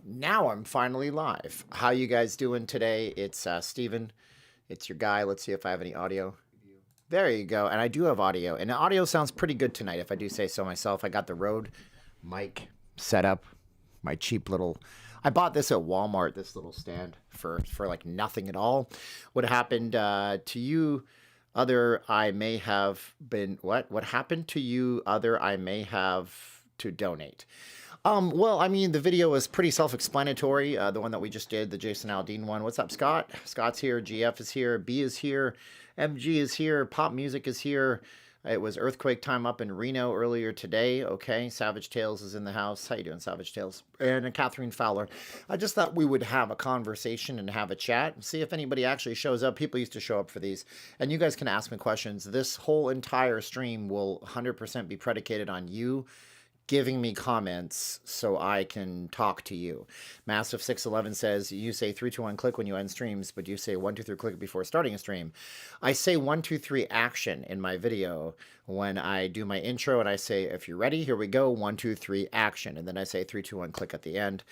Now I'm finally live. How you guys doing today? It's Steven. It's your guy. Let's see if I have any audio. There you go. And I do have audio. And the audio sounds pretty good tonight, if I do say so myself. I got the Rode mic set up. My cheap little... I bought this at Walmart, this little stand, for like nothing at all. What happened to you... Other, I may have been... What happened to you, other, I may have to donate? Well, I mean, the video is pretty self-explanatory. The one that we just did, the Jason Aldean one. What's up, Scott? Scott's here. GF is here. B is here. MG is here. Pop Music is here. It was earthquake time up in Reno earlier today. Okay, Savage Tales is in the house. How you doing, Savage Tales? And Catherine Fowler. I just thought we would have a conversation and have a chat. See if anybody actually shows up. People used to show up for these. And you guys can ask me questions. This whole entire stream will 100% be predicated on you giving me comments so I can talk to you. Massive 611 says, you say 3, 2, 1 click when you end streams, but you say 1, 2, 3 click before starting a stream. I say 1, 2, 3 action in my video when I do my intro, and I say, if you're ready, here we go, 1, 2, 3 action. And then I say 3, 2, 1 click at the end.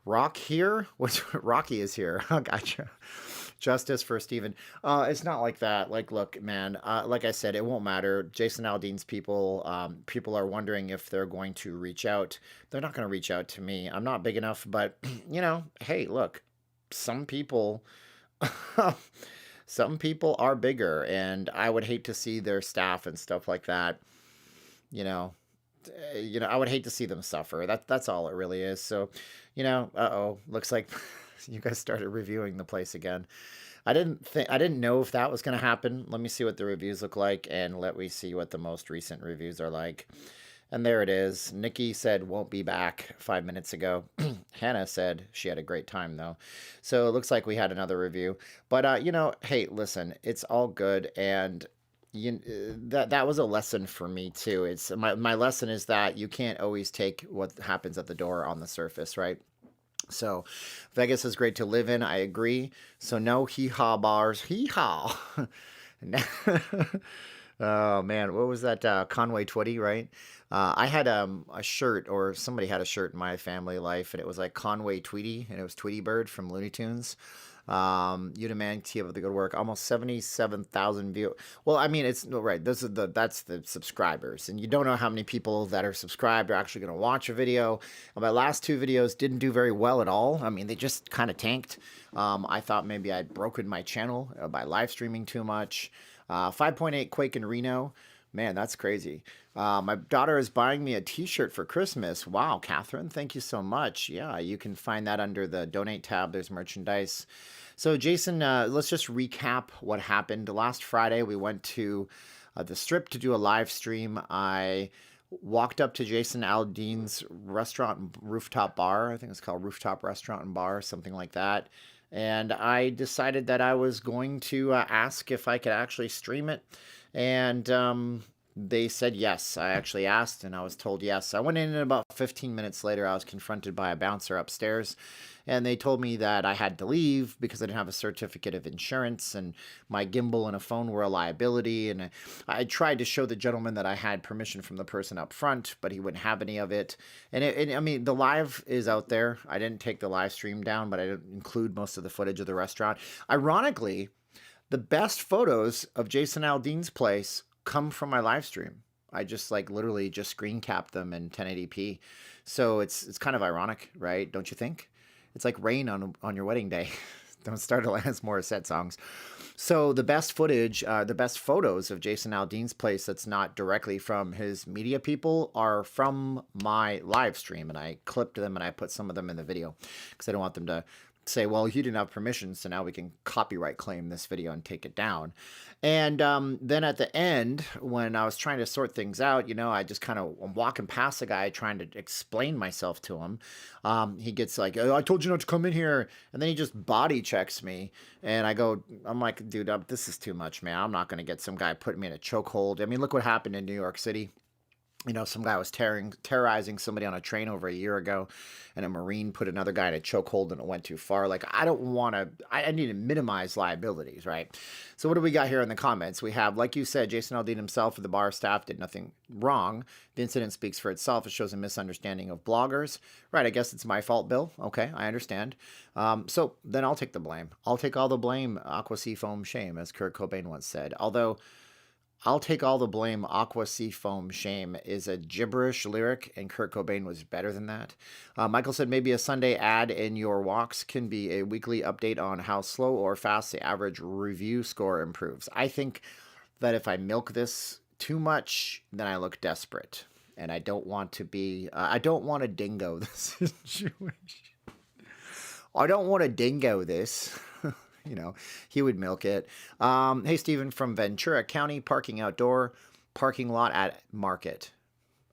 Rock here? Rocky is here. Gotcha. Justice for Steven. It's not like that. Like, look, man, like I said, it won't matter. Jason Aldean's people are wondering if they're going to reach out. They're not going to reach out to me. I'm not big enough, but, you know, hey, look, some people, some people are bigger, and I would hate to see their staff and stuff like that, you know, I would hate to see them suffer. That's all it really is. So, looks like you guys started reviewing the place again. I didn't know if that was going to happen. Let me see what the reviews look like, and let me see what the most recent reviews are like. And there it is. Nikki said won't be back 5 minutes ago. Hannah said she had a great time though. So it looks like we had another review. But hey, listen, it's all good, and that was a lesson for me too. It's my lesson is that you can't always take what happens at the door on the surface, right? So Vegas is great to live in. I agree. So no hee-haw bars. Hee-haw. Oh man, what was that? Conway Twitty, right? I had a shirt, or somebody had a shirt in my family life, and it was like Conway Tweety, and it was Tweety Bird from Looney Tunes. Udaman, keep up the good work. Almost 77,000 views. Well, I mean, it's no right. That's the subscribers, and you don't know how many people that are subscribed are actually going to watch a video. And my last 2 videos didn't do very well at all. I mean, they just kind of tanked. I thought maybe I'd broken my channel by live streaming too much. 5.8 Quake in Reno. Man, that's crazy. My daughter is buying me a t-shirt for Christmas. Wow, Catherine, thank you so much. Yeah, you can find that under the donate tab. There's merchandise. So Jason, let's just recap what happened. Last Friday, we went to the Strip to do a live stream. I walked up to Jason Aldean's restaurant, rooftop bar. I think it's called Rooftop Restaurant and Bar, something like that. And I decided that I was going to ask if I could actually stream it. And they said yes. I actually asked, and I was told yes. I went in, and about 15 minutes later, I was confronted by a bouncer upstairs, and they told me that I had to leave because I didn't have a certificate of insurance, and my gimbal and a phone were a liability. And I tried to show the gentleman that I had permission from the person up front, but he wouldn't have any of it. And I mean, the live is out there. I didn't take the live stream down, but I didn't include most of the footage of the restaurant. Ironically, the best photos of Jason Aldean's place come from my live stream. I just literally just screen capped them in 1080p. So it's kind of ironic, right? Don't you think? It's like rain on your wedding day. Don't start Alanis Morissette songs. So the best footage, the best photos of Jason Aldean's place that's not directly from his media people are from my live stream. And I clipped them and I put some of them in the video because I don't want them to say, well, you didn't have permission, so now we can copyright claim this video and take it down. And then at the end, when I was trying to sort things out, I just kind of, I'm walking past the guy trying to explain myself to him. He gets like, oh, I told you not to come in here. And then he just body checks me. And I'm like, dude, this is too much, man. I'm not going to get some guy putting me in a chokehold. I mean, look what happened in New York City. Some guy was terrorizing somebody on a train over a year ago, and a Marine put another guy in a chokehold and it went too far. Like, I don't want to, I need to minimize liabilities, right? So, what do we got here in the comments? We have, like you said, Jason Aldean himself or the bar staff did nothing wrong. The incident speaks for itself. It shows a misunderstanding of bloggers. Right, I guess it's my fault, Bill. Okay, I understand. So, then I'll take the blame. I'll take all the blame, aqua sea foam shame, as Kurt Cobain once said. Although, I'll take all the blame. Aqua Sea Foam Shame is a gibberish lyric, and Kurt Cobain was better than that. Michael said maybe a Sunday ad in your walks can be a weekly update on how slow or fast the average review score improves. I think that if I milk this too much, then I look desperate. And I don't want to be, I don't want to dingo this situation. I don't want to dingo this. He would milk it. Hey, Stephen from Ventura County, parking outdoor, parking lot at market.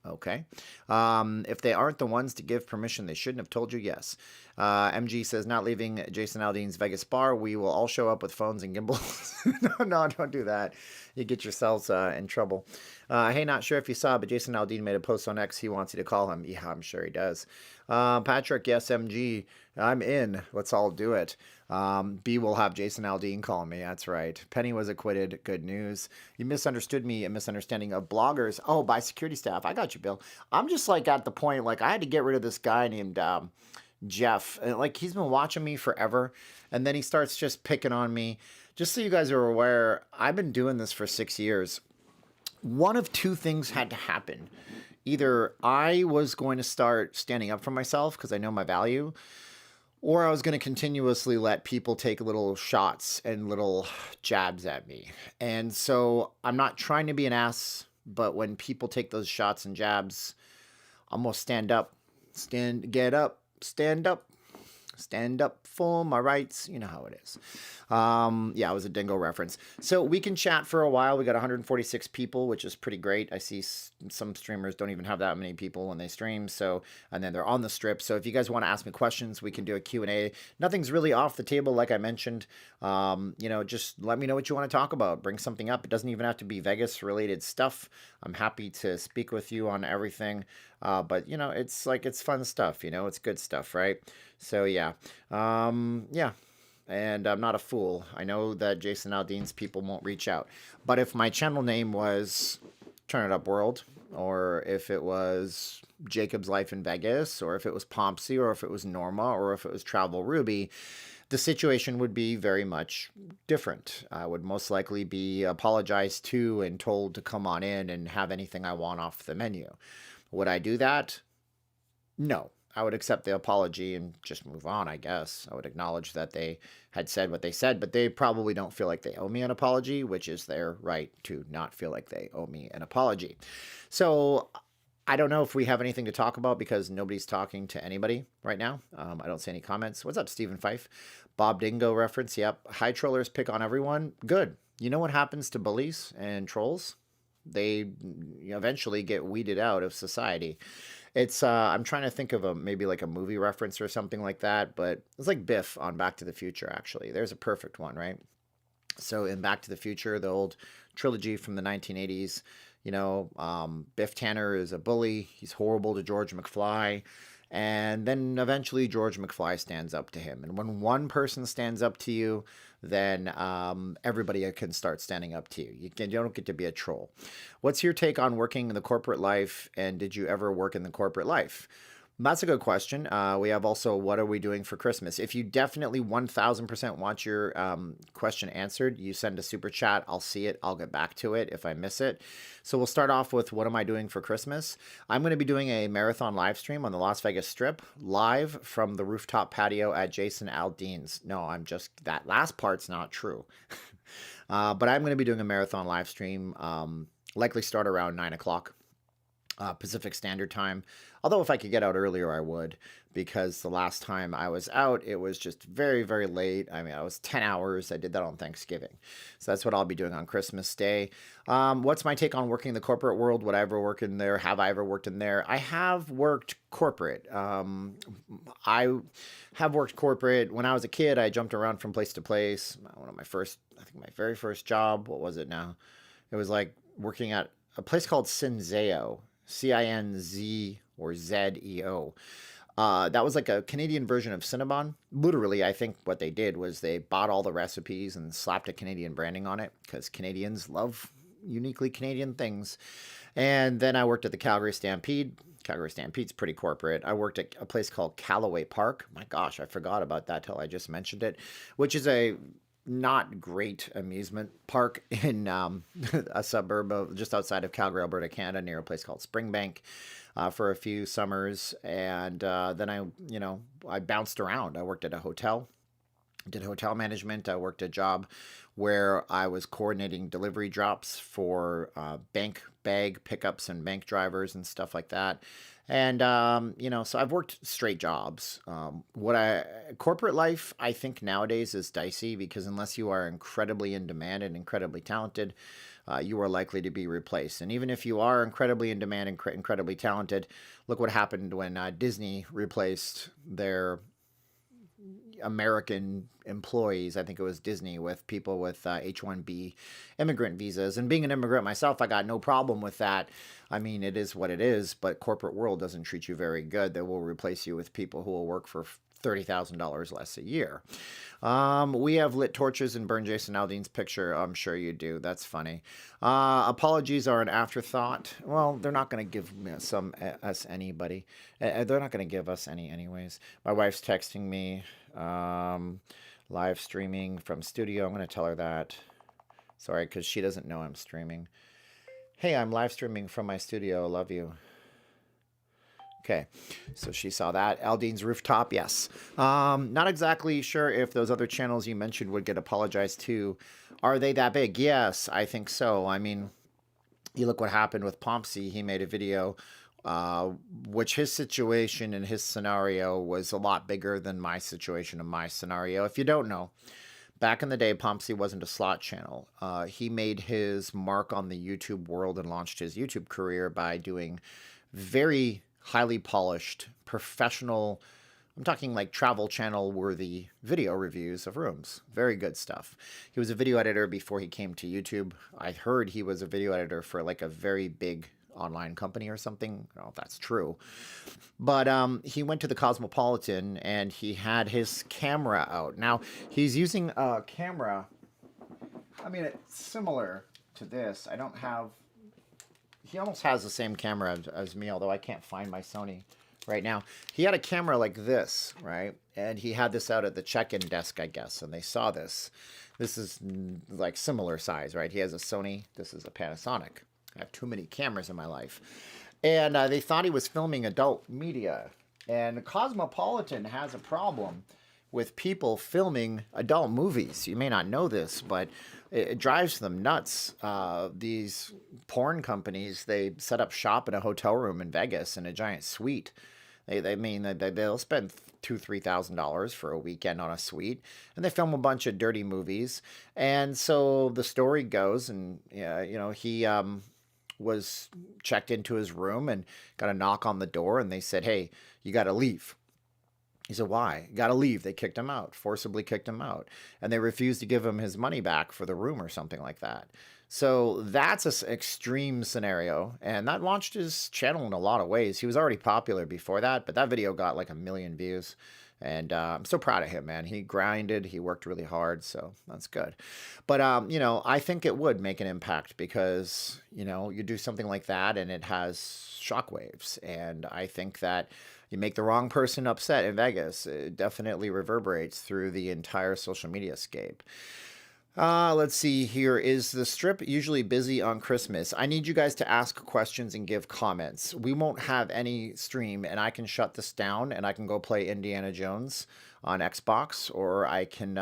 Okay. If they aren't the ones to give permission, they shouldn't have told you yes. MG says, not leaving Jason Aldean's Vegas bar. We will all show up with phones and gimbals. No, don't do that. You get yourselves in trouble. Hey, not sure if you saw, but Jason Aldean made a post on X. He wants you to call him. Yeah, I'm sure he does. Patrick, yes, MG. I'm in. Let's all do it. B will have Jason Aldean call me. That's right. Penny was acquitted. Good news. You misunderstood me. A misunderstanding of bloggers. Oh, by security staff. I got you, Bill. I'm just like at the point, like I had to get rid of this guy named Jeff. Like he's been watching me forever. And then he starts just picking on me. Just so you guys are aware, I've been doing this for 6 years. One of two things had to happen. Either I was going to start standing up for myself because I know my value, or I was going to continuously let people take little shots and little jabs at me. And so I'm not trying to be an ass, but when people take those shots and jabs, I'm going to stand up, get up, stand up for my rights. You know how it is. Yeah, it was a dingo reference. So we can chat for a while. We got 146 people, which is pretty great. I see some streamers don't even have that many people when they stream. So, and then they're on the strip. So if you guys want to ask me questions, we can do a Q&A. Nothing's really off the table, like I mentioned. Just let me know what you want to talk about. Bring something up. It doesn't even have to be Vegas related stuff. I'm happy to speak with you on everything. But it's fun stuff, it's good stuff, right? So yeah. And I'm not a fool. I know that Jason Aldean's people won't reach out. But if my channel name was Turn It Up World, or if it was Jacob's Life in Vegas, or if it was Pompsy, or if it was Norma, or if it was Travel Ruby, the situation would be very much different. I would most likely be apologized to and told to come on in and have anything I want off the menu. Would I do that? No. I would accept the apology and just move on, I guess. I would acknowledge that they had said what they said, but they probably don't feel like they owe me an apology, which is their right to not feel like they owe me an apology. So I don't know if we have anything to talk about because nobody's talking to anybody right now. I don't see any comments. What's up, Stephen Fife? Bob Dingo reference. Yep. High trollers pick on everyone. Good. You know what happens to bullies and trolls? They eventually get weeded out of society. It's I'm trying to think of maybe like a movie reference or something like that, but it's like Biff on Back to the Future, actually. There's a perfect one, right? So in Back to the Future, the old trilogy from the 1980s, Biff Tanner is a bully. He's horrible to George McFly. And then eventually George McFly stands up to him. And when one person stands up to you, then everybody can start standing up to you. You don't get to be a troll. What's your take on working in the corporate life? And did you ever work in the corporate life? That's a good question. We have also, what are we doing for Christmas? If you definitely 1000% want your question answered, you send a super chat. I'll see it. I'll get back to it if I miss it. So we'll start off with, what am I doing for Christmas? I'm going to be doing a marathon live stream on the Las Vegas Strip, live from the rooftop patio at Jason Aldean's. No, that last part's not true. But I'm going to be doing a marathon live stream, likely start around 9 o'clock. Pacific Standard Time. Although if I could get out earlier, I would, because the last time I was out, it was just very, very late. I mean, I was 10 hours. I did that on Thanksgiving. So that's what I'll be doing on Christmas Day. What's my take on working in the corporate world? Would I ever work in there? Have I ever worked in there? I have worked corporate. I have worked corporate. When I was a kid, I jumped around from place to place. My very first job, what was it now? It was like working at a place called Senseo. Cinz or Zeo. That was like a Canadian version of Cinnabon. Literally, I think what they did was they bought all the recipes and slapped a Canadian branding on it because Canadians love uniquely Canadian things. And then I worked at the Calgary Stampede. Calgary Stampede's pretty corporate. I worked at a place called Callaway Park. My gosh, I forgot about that till I just mentioned it, which is a not great amusement park in a suburb of just outside of Calgary, Alberta, Canada, near a place called Springbank. For a few summers, and then I bounced around. I worked at a hotel, did hotel management. I worked a job where I was coordinating delivery drops for bank bag pickups and bank drivers and stuff like that. And so I've worked straight jobs. Corporate life, I think nowadays is dicey because unless you are incredibly in demand and incredibly talented, you are likely to be replaced. And even if you are incredibly in demand and incredibly talented, look what happened when Disney replaced their American employees. I think it was Disney with people with H-1B immigrant visas. And being an immigrant myself, I got no problem with that. I mean, it is what it is, but corporate world doesn't treat you very good. They will replace you with people who will work for $30,000 less a year. We have lit torches and burned Jason Aldean's picture. I'm sure you do. That's funny. Apologies are an afterthought. Well, they're not going to give us anybody. They're not going to give us any anyways. My wife's texting me. Live streaming from studio. I'm going to tell her that. Sorry, because she doesn't know I'm streaming. Hey, I'm live streaming from my studio. Love you. Okay, so she saw that. Aldean's Rooftop, yes. Not exactly sure if those other channels you mentioned would get apologized to. Are they that big? Yes, I think so. I mean, you look what happened with Pompsy. He made a video, which his situation and his scenario was a lot bigger than my situation and my scenario. If you don't know, back in the day, Pompsy wasn't a slot channel. He made his mark on the YouTube world and launched his YouTube career by doing very highly polished, professional, I'm talking like Travel Channel worthy video reviews of rooms. Very good stuff. He was a video editor before he came to YouTube. I heard he was a video editor for like a very big online company or something. I don't know if that's true. But he went to the Cosmopolitan and he had his camera out. Now, he's using a camera, I mean, it's similar to this. I don't have... He almost has the same camera as me, although I can't find my Sony right now. He had a camera like this, right? And he had this out at the check-in desk, I guess, and they saw this. This is like similar size, right? He has a Sony. This is a Panasonic. I have too many cameras in my life. And they thought he was filming adult media. And Cosmopolitan has a problem with people filming adult movies. You may not know this, but it drives them nuts. These porn companies, they set up shop in a hotel room in Vegas in a giant suite. They'll spend $2,000-$3,000 for a weekend on a suite, and they film a bunch of dirty movies. And so the story goes, and he was checked into his room and got a knock on the door, and they said, "Hey, you got to leave." He said, "Why?" "Got to leave." They kicked him out, forcibly kicked him out. And they refused to give him his money back for the room or something like that. So that's an extreme scenario. And that launched his channel in a lot of ways. He was already popular before that, but that video got like 1 million views. And I'm so proud of him, man. He grinded. He worked really hard. So that's good. But, I think it would make an impact because, you do something like that and it has shockwaves. And I think that you make the wrong person upset in Vegas, it definitely reverberates through the entire social media scape. Let's see here. Is the Strip usually busy on Christmas? I need you guys to ask questions and give comments. We won't have any stream, and I can shut this down, and I can go play Indiana Jones on Xbox, or I can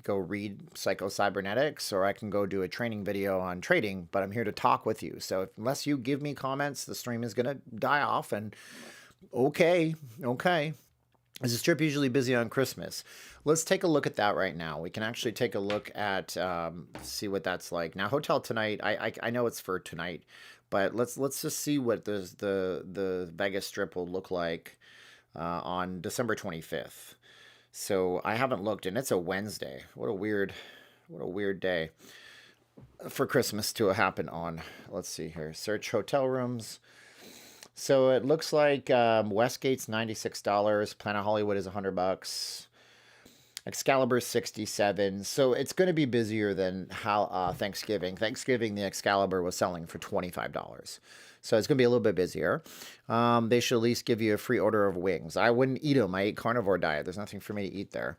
go read Psycho Cybernetics, or I can go do a training video on trading, but I'm here to talk with you. So unless you give me comments, the stream is going to die off, and okay. Is the Strip usually busy on Christmas? Let's take a look at that right now. We can actually take a look at, see what that's like. Now, Hotel Tonight, I know it's for tonight, but let's just see what the Vegas Strip will look like on December 25th. So I haven't looked, and it's a Wednesday. What a weird day for Christmas to happen on. Let's see here. Search hotel rooms. So it looks like Westgate's $96, Planet Hollywood is $100, Excalibur's 67. So it's going to be busier than how Thanksgiving. Thanksgiving, the Excalibur was selling for $25. So it's going to be a little bit busier. They should at least give you a free order of wings. I wouldn't eat them. I eat carnivore diet. There's nothing for me to eat there.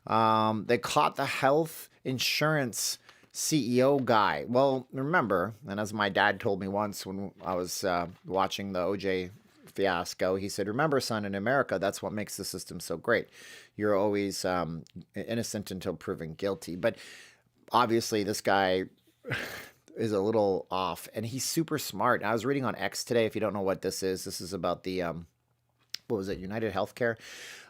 They caught the health insurance CEO guy. Well, remember, and as my dad told me once when I was watching the OJ fiasco, he said, remember, son, in America, that's what makes the system so great. You're always innocent until proven guilty. But obviously, this guy is a little off, and he's super smart. I was reading on X today. If you don't know what this is about the what was it, United Healthcare?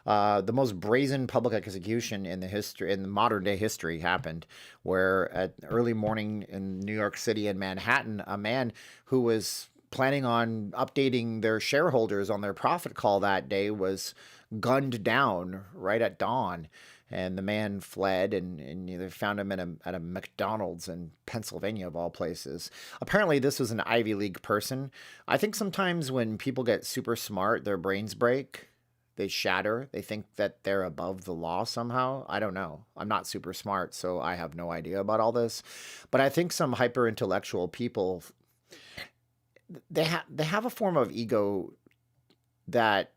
The most brazen public execution in the modern day history happened, where at early morning in New York City and Manhattan, a man who was planning on updating their shareholders on their profit call that day was gunned down right at dawn. And the man fled, and they found him at a McDonald's in Pennsylvania, of all places. Apparently, this was an Ivy League person. I think sometimes when people get super smart, their brains break. They shatter. They think that they're above the law somehow. I don't know. I'm not super smart, so I have no idea about all this. But I think some hyper intellectual people, they have a form of ego that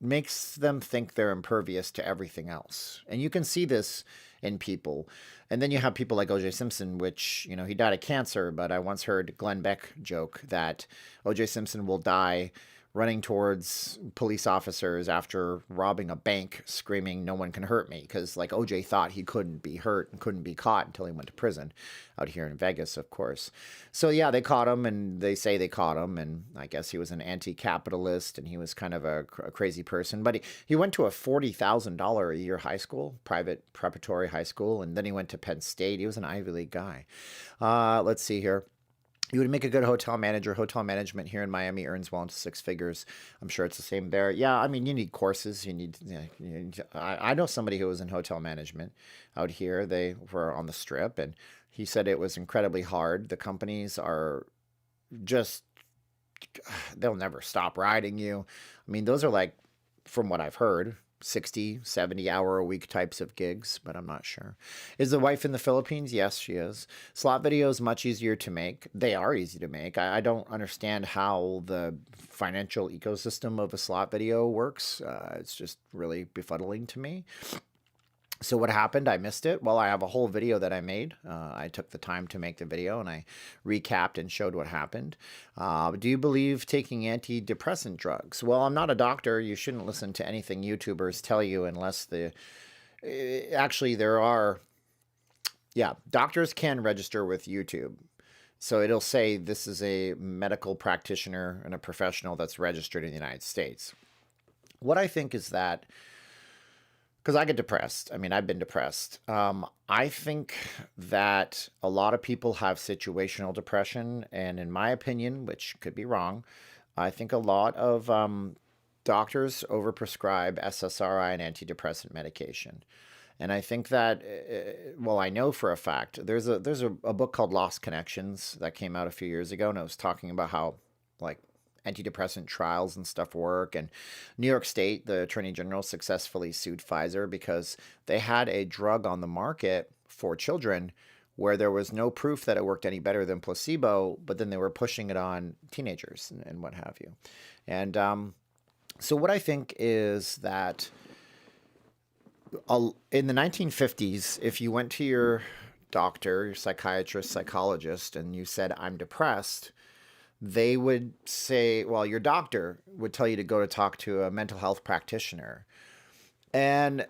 makes them think they're impervious to everything else. And you can see this in people. And then you have people like O.J. Simpson, which, he died of cancer, but I once heard Glenn Beck joke that O.J. Simpson will die running towards police officers after robbing a bank, screaming, "No one can hurt me," because like OJ thought he couldn't be hurt and couldn't be caught until he went to prison out here in Vegas, of course. So yeah, they caught him, and they say they caught him, and I guess he was an anti-capitalist, and he was kind of a crazy person. But he went to a $40,000 a year high school, private preparatory high school, and then he went to Penn State. He was an Ivy League guy. Let's see here. You would make a good hotel manager. Hotel management here in Miami earns well into six figures. I'm sure it's the same there. Yeah, I mean, you need courses. I know somebody who was in hotel management out here. They were on the Strip, and he said it was incredibly hard. The companies are just, they'll never stop riding you. I mean, those are like, from what I've heard, 60, 70-hour-a-week types of gigs, but I'm not sure. Is the wife in the Philippines? Yes, she is. Slot videos much easier to make. They are easy to make. I don't understand how the financial ecosystem of a slot video works. It's just really befuddling to me. So what happened? I missed it. Well, I have a whole video that I made. I took the time to make the video, and I recapped and showed what happened. Do you believe taking antidepressant drugs? Well, I'm not a doctor. You shouldn't listen to anything YouTubers tell you unless actually, there are... Yeah, doctors can register with YouTube. So it'll say this is a medical practitioner and a professional that's registered in the United States. What I think is that, because I get depressed. I mean, I've been depressed. I think that a lot of people have situational depression. And in my opinion, which could be wrong, I think a lot of doctors overprescribe SSRI and antidepressant medication. And I think that, well, I know for a fact, there's a book called Lost Connections that came out a few years ago, and it was talking about how, like, antidepressant trials and stuff work. And New York State, the Attorney General, successfully sued Pfizer because they had a drug on the market for children where there was no proof that it worked any better than placebo, but then they were pushing it on teenagers and what have you. And so what I think is that in the 1950s, if you went to your doctor, your psychiatrist, psychologist, and you said, "I'm depressed," they would say, well, your doctor would tell you to go to talk to a mental health practitioner. And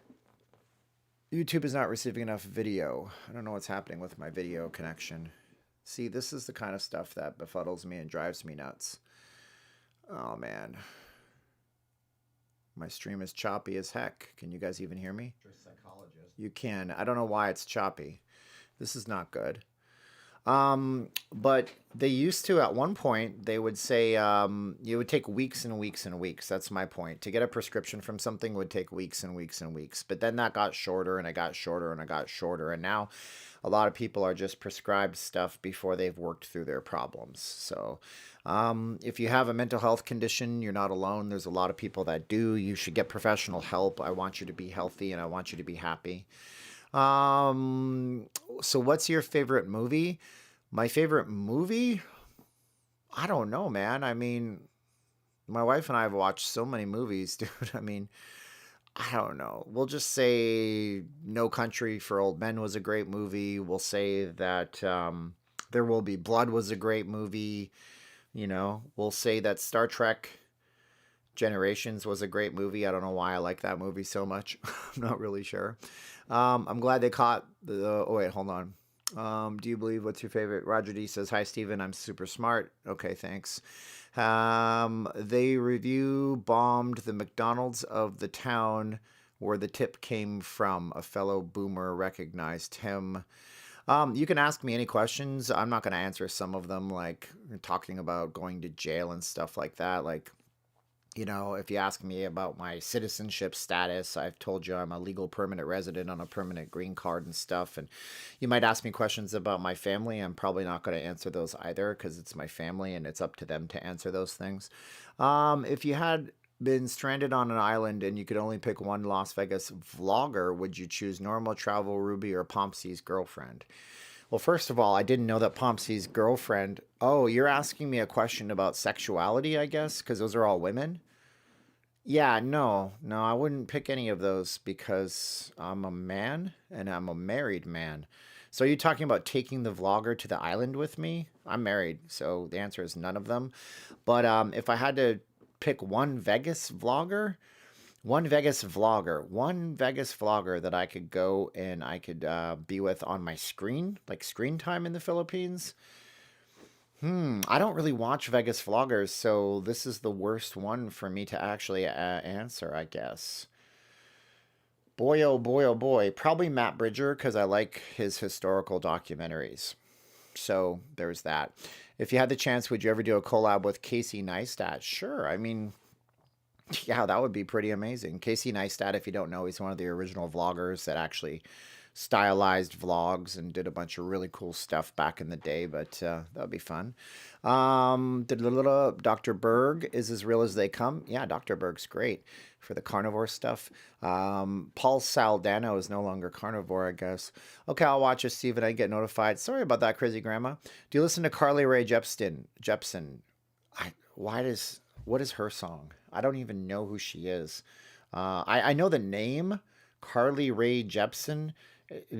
YouTube is not receiving enough video. I don't know what's happening with my video connection. See, this is the kind of stuff that befuddles me and drives me nuts. Oh, man. My stream is choppy as heck. Can you guys even hear me? Psychologist. You can. I don't know why it's choppy. This is not good. But they used to, at one point, they would say it would take weeks and weeks and weeks. That's my point. To get a prescription from something would take weeks and weeks and weeks. But then that got shorter and it got shorter and it got shorter. And now a lot of people are just prescribed stuff before they've worked through their problems. So if you have a mental health condition, you're not alone. There's a lot of people that do. You should get professional help. I want you to be healthy and I want you to be happy. Um, so what's your favorite movie? My favorite movie? I don't know, man. I mean, my wife and I have watched so many movies, dude. I mean, I don't know. We'll just say No Country for Old Men was a great movie. We'll say that There Will Be Blood was a great movie. We'll say that Star Trek Generations was a great movie. I don't know why I like that movie so much. I'm not really sure. I'm glad they caught the. Oh, wait, hold on. Do you believe what's your favorite? Roger D says, "Hi, Steven. I'm super smart." Okay, thanks. They review bombed the McDonald's of the town where the tip came from. A fellow boomer recognized him. You can ask me any questions. I'm not going to answer some of them, like talking about going to jail and stuff like that. Like, if you ask me about my citizenship status, I've told you I'm a legal permanent resident on a permanent green card and stuff. And you might ask me questions about my family. I'm probably not going to answer those either because it's my family and it's up to them to answer those things. If you had been stranded on an island and you could only pick one Las Vegas vlogger, would you choose Normal Travel Ruby or Pompsey's girlfriend? Well, first of all, I didn't know that Pompsey's girlfriend. Oh, you're asking me a question about sexuality, I guess, because those are all women. Yeah, no, I wouldn't pick any of those because I'm a man and I'm a married man. So are you talking about taking the vlogger to the island with me? I'm married, so the answer is none of them. But if I had to pick one Vegas vlogger that I could go and I could be with on my screen, like screen time in the Philippines. I don't really watch Vegas vloggers, so this is the worst one for me to actually answer, I guess. Boy, oh boy, oh boy. Probably Matt Bridger because I like his historical documentaries. So there's that. If you had the chance, would you ever do a collab with Casey Neistat? Sure. I mean, yeah, that would be pretty amazing. Casey Neistat, if you don't know, he's one of the original vloggers that actually stylized vlogs and did a bunch of really cool stuff back in the day, but that would be fun. Dr. Berg is as real as they come. Yeah, Dr. Berg's great for the carnivore stuff. Paul Saldano is no longer carnivore, I guess. Okay, I'll watch it, Steven. I get notified. Sorry about that, crazy grandma. Do you listen to Carly Rae Jepsen? What is her song? I don't even know who she is. I know the name, Carly Rae Jepsen.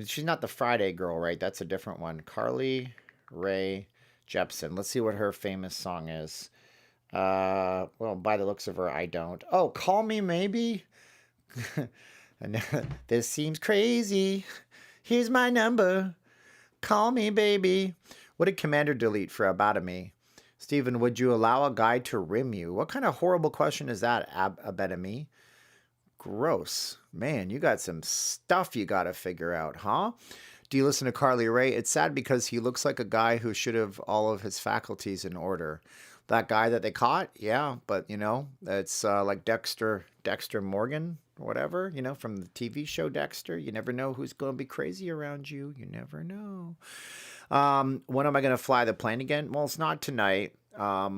She's not the Friday girl, right? That's a different one. Carly Rae Jepsen. Let's see what her famous song is. Well, by the looks of her, I don't. Oh, Call Me Maybe? This seems crazy. Here's my number. Call me, baby. What did Commander delete for Abadami? Stephen, would you allow a guy to rim you? What kind of horrible question is that, Abadami? Gross. Man, you got some stuff you got to figure out, huh? Do you listen to Carly Rae? It's sad because he looks like a guy who should have all of his faculties in order. That guy that they caught, yeah, but it's like Dexter Morgan, or whatever, from the TV show Dexter. You never know who's going to be crazy around you. You never know. When am I going to fly the plane again? Well, it's not tonight. I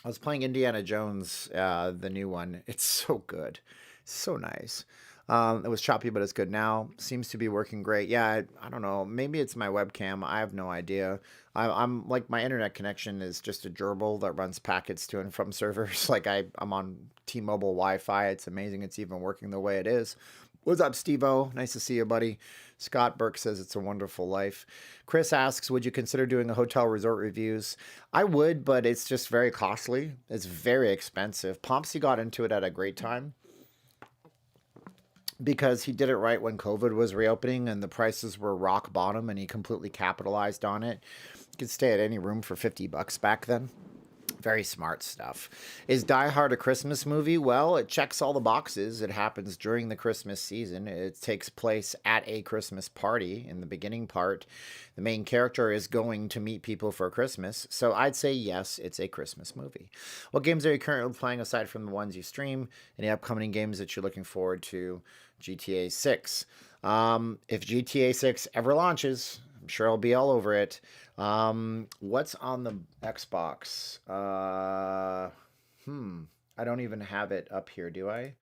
was playing Indiana Jones, the new one. It's so good. So nice. It was choppy, but it's good now. Seems to be working great. Yeah, I don't know. Maybe it's my webcam. I have no idea. I'm like, my internet connection is just a gerbil that runs packets to and from servers. Like I'm on T-Mobile Wi-Fi. It's amazing it's even working the way it is. What's up, Steve-O? Nice to see you, buddy. Scott Burke says it's a wonderful life. Chris asks, would you consider doing a hotel resort reviews? I would, but it's just very costly. It's very expensive. Pompsy got into it at a great time because he did it right when COVID was reopening and the prices were rock bottom and he completely capitalized on it. You could stay at any room for $50 back then. Very smart stuff. Is Die Hard a Christmas movie? Well, it checks all the boxes. It happens during the Christmas season. It takes place at a Christmas party in the beginning part. The main character is going to meet people for Christmas. So I'd say yes, it's a Christmas movie. What games are you currently playing aside from the ones you stream? Any upcoming games that you're looking forward to? GTA 6. If GTA 6 ever launches, I'm sure I'll be all over it. What's on the Xbox? I don't even have it up here, do I?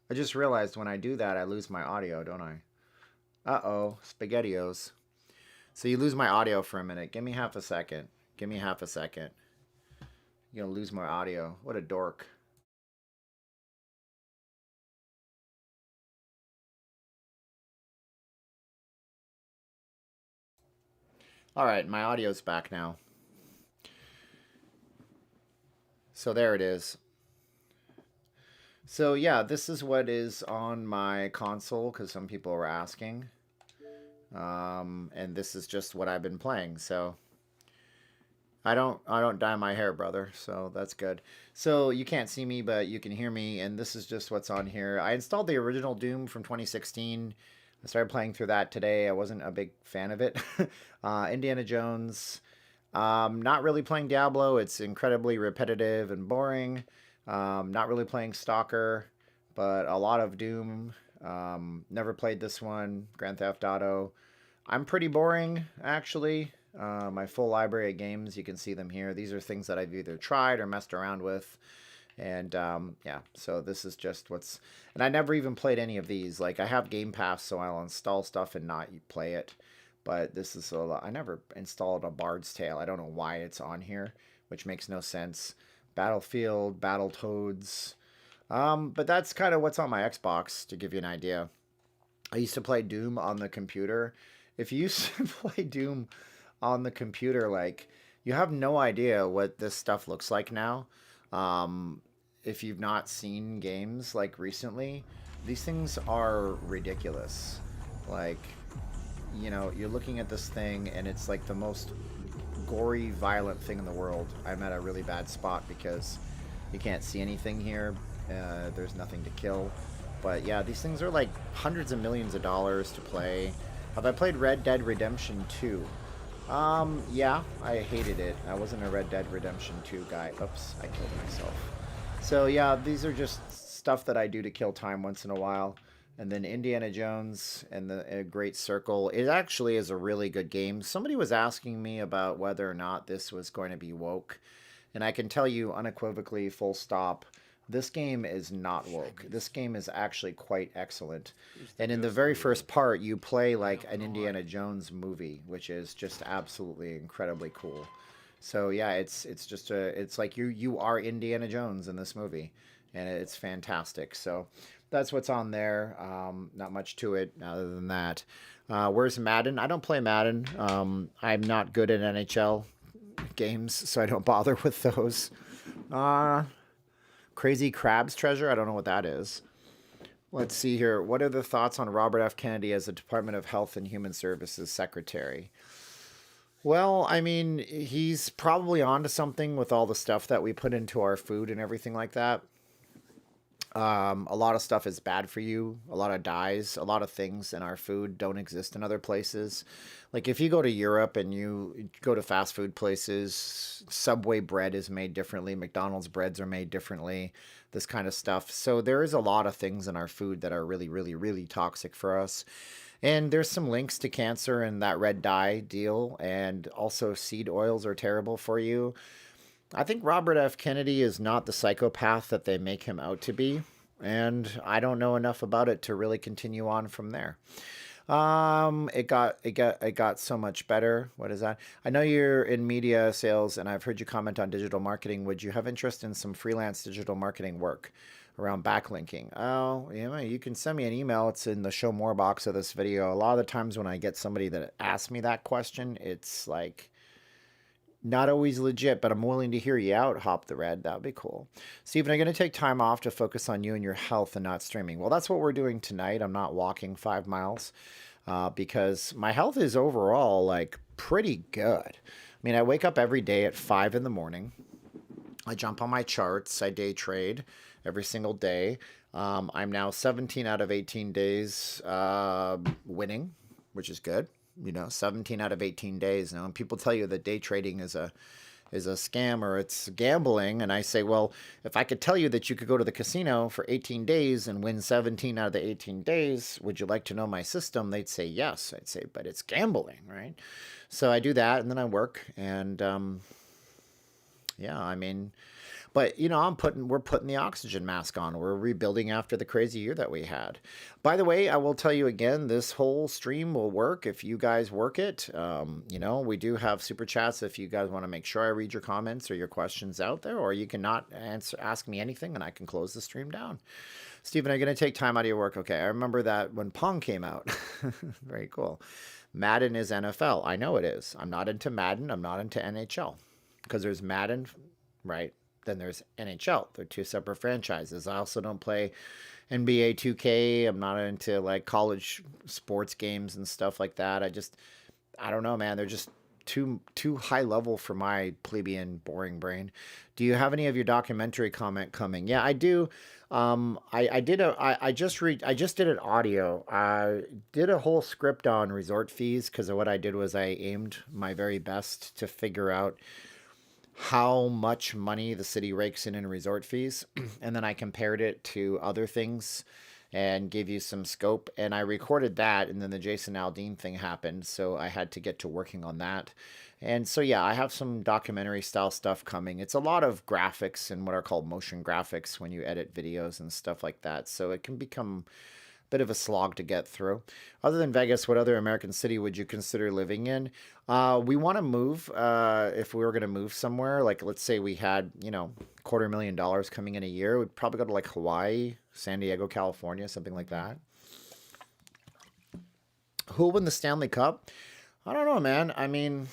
I just realized when I do that, I lose my audio, don't I? Uh-oh, SpaghettiOs. So you lose my audio for a minute. Give me half a second. Give me half a second. You're gonna lose my audio. What a dork. All right, my audio's back now. So there it is. So yeah, this is what is on my console because some people were asking. And this is just what I've been playing. So I don't dye my hair, brother. So that's good. So you can't see me, but you can hear me, and this is just what's on here. I installed the original Doom from 2016. I started playing through that today. I wasn't a big fan of it. Indiana Jones. Not really playing Diablo. It's incredibly repetitive and boring. Not really playing Stalker, but a lot of Doom. Never played this one. Grand Theft Auto. I'm pretty boring, actually. My full library of games, you can see them here. These are things that I've either tried or messed around with. And yeah, so this is just what's. And I never even played any of these. Like, I have Game Pass, so I'll install stuff and not play it. But this is a lot. I never installed a Bard's Tale. I don't know why it's on here, which makes no sense. Battlefield, Battletoads. But that's kind of what's on my Xbox, to give you an idea. I used to play Doom on the computer. If you used to play Doom on the computer, like, you have no idea what this stuff looks like now. Um, if you've not seen games like recently, these things are ridiculous. Like, you're looking at this thing and it's like the most gory, violent thing in the world. I'm at a really bad spot because you can't see anything here. There's nothing to kill. But yeah, these things are like hundreds of millions of dollars to play. Have I played Red Dead Redemption 2? Yeah, I hated it. I wasn't a Red Dead Redemption 2 guy. Oops, I killed myself. So yeah, these are just stuff that I do to kill time once in a while. And then Indiana Jones and the Great Circle. It actually is a really good game. Somebody was asking me about whether or not this was going to be woke. And I can tell you unequivocally, full stop, this game is not woke. This game is actually quite excellent. And in the very first part, you play like an Indiana Jones movie, which is just absolutely incredibly cool. So yeah, it's like you are Indiana Jones in this movie, and it's fantastic. So that's what's on there. Not much to it other than that. Where's Madden? I don't play Madden. I'm not good at NHL games, so I don't bother with those. Uh, Crazy Crab's Treasure? I don't know what that is. Let's see here. What are the thoughts on Robert F. Kennedy as the Department of Health and Human Services Secretary? Well, I mean, he's probably onto something with all the stuff that we put into our food and everything like that. A lot of stuff is bad for you. A lot of dyes, a lot of things in our food don't exist in other places. Like if you go to Europe and you go to fast food places, Subway bread is made differently, McDonald's breads are made differently, this kind of stuff. So there is a lot of things in our food that are really, really, really toxic for us. And there's some links to cancer and that red dye deal, and also seed oils are terrible for you. I think Robert F. Kennedy is not the psychopath that they make him out to be, and I don't know enough about it to really continue on from there. It got so much better. What is that? I know you're in media sales, and I've heard you comment on digital marketing. Would you have interest in some freelance digital marketing work around backlinking? Oh, yeah, you can send me an email. It's in the show more box of this video. A lot of the times when I get somebody that asks me that question, it's like not always legit, but I'm willing to hear you out. Hop the red. That would be cool. Stephen, I'm going to take time off to focus on you and your health and not streaming. Well, that's what we're doing tonight. I'm not walking 5 miles because my health is overall like pretty good. I mean, I wake up every day at 5 in the morning. I jump on my charts. I day trade every single day. I'm now 17 out of 18 days winning, which is good. 17 out of 18 days now. And people tell you that day trading is a scam or it's gambling. And I say, well, if I could tell you that you could go to the casino for 18 days and win 17 out of the 18 days, would you like to know my system? They'd say yes. I'd say, but it's gambling, right? So I do that and then I work and yeah, I mean, but we're putting the oxygen mask on. We're rebuilding after the crazy year that we had. By the way, I will tell you again, this whole stream will work if you guys work it. We do have super chats if you guys want to make sure I read your comments or your questions out there, or you can not ask me anything and I can close the stream down. Stephen, I'm going to take time out of your work. Okay, I remember that when Pong came out. Very cool. Madden is NFL. I know it is. I'm not into Madden. I'm not into NHL because there's Madden, right? Then there's NHL. They're two separate franchises. I also don't play NBA 2K. I'm not into like college sports games and stuff like that. I don't know, man. They're just too high level for my plebeian boring brain. Do you have any of your documentary comment coming? Yeah, I do. I just did an audio. I did a whole script on resort fees because what I did was I aimed my very best to figure out how much money the city rakes in resort fees. And then I compared it to other things and gave you some scope. And I recorded that. And then the Jason Aldean thing happened. So I had to get to working on that. And so, yeah, I have some documentary style stuff coming. It's a lot of graphics and what are called motion graphics when you edit videos and stuff like that. So it can become bit of a slog to get through. Other than Vegas, what other American city would you consider living in? We want to move. If we were going to move somewhere, like let's say we had, $250,000 coming in a year, we'd probably go to like Hawaii, San Diego, California, something like that. Who will win the Stanley Cup? I don't know, man. I mean,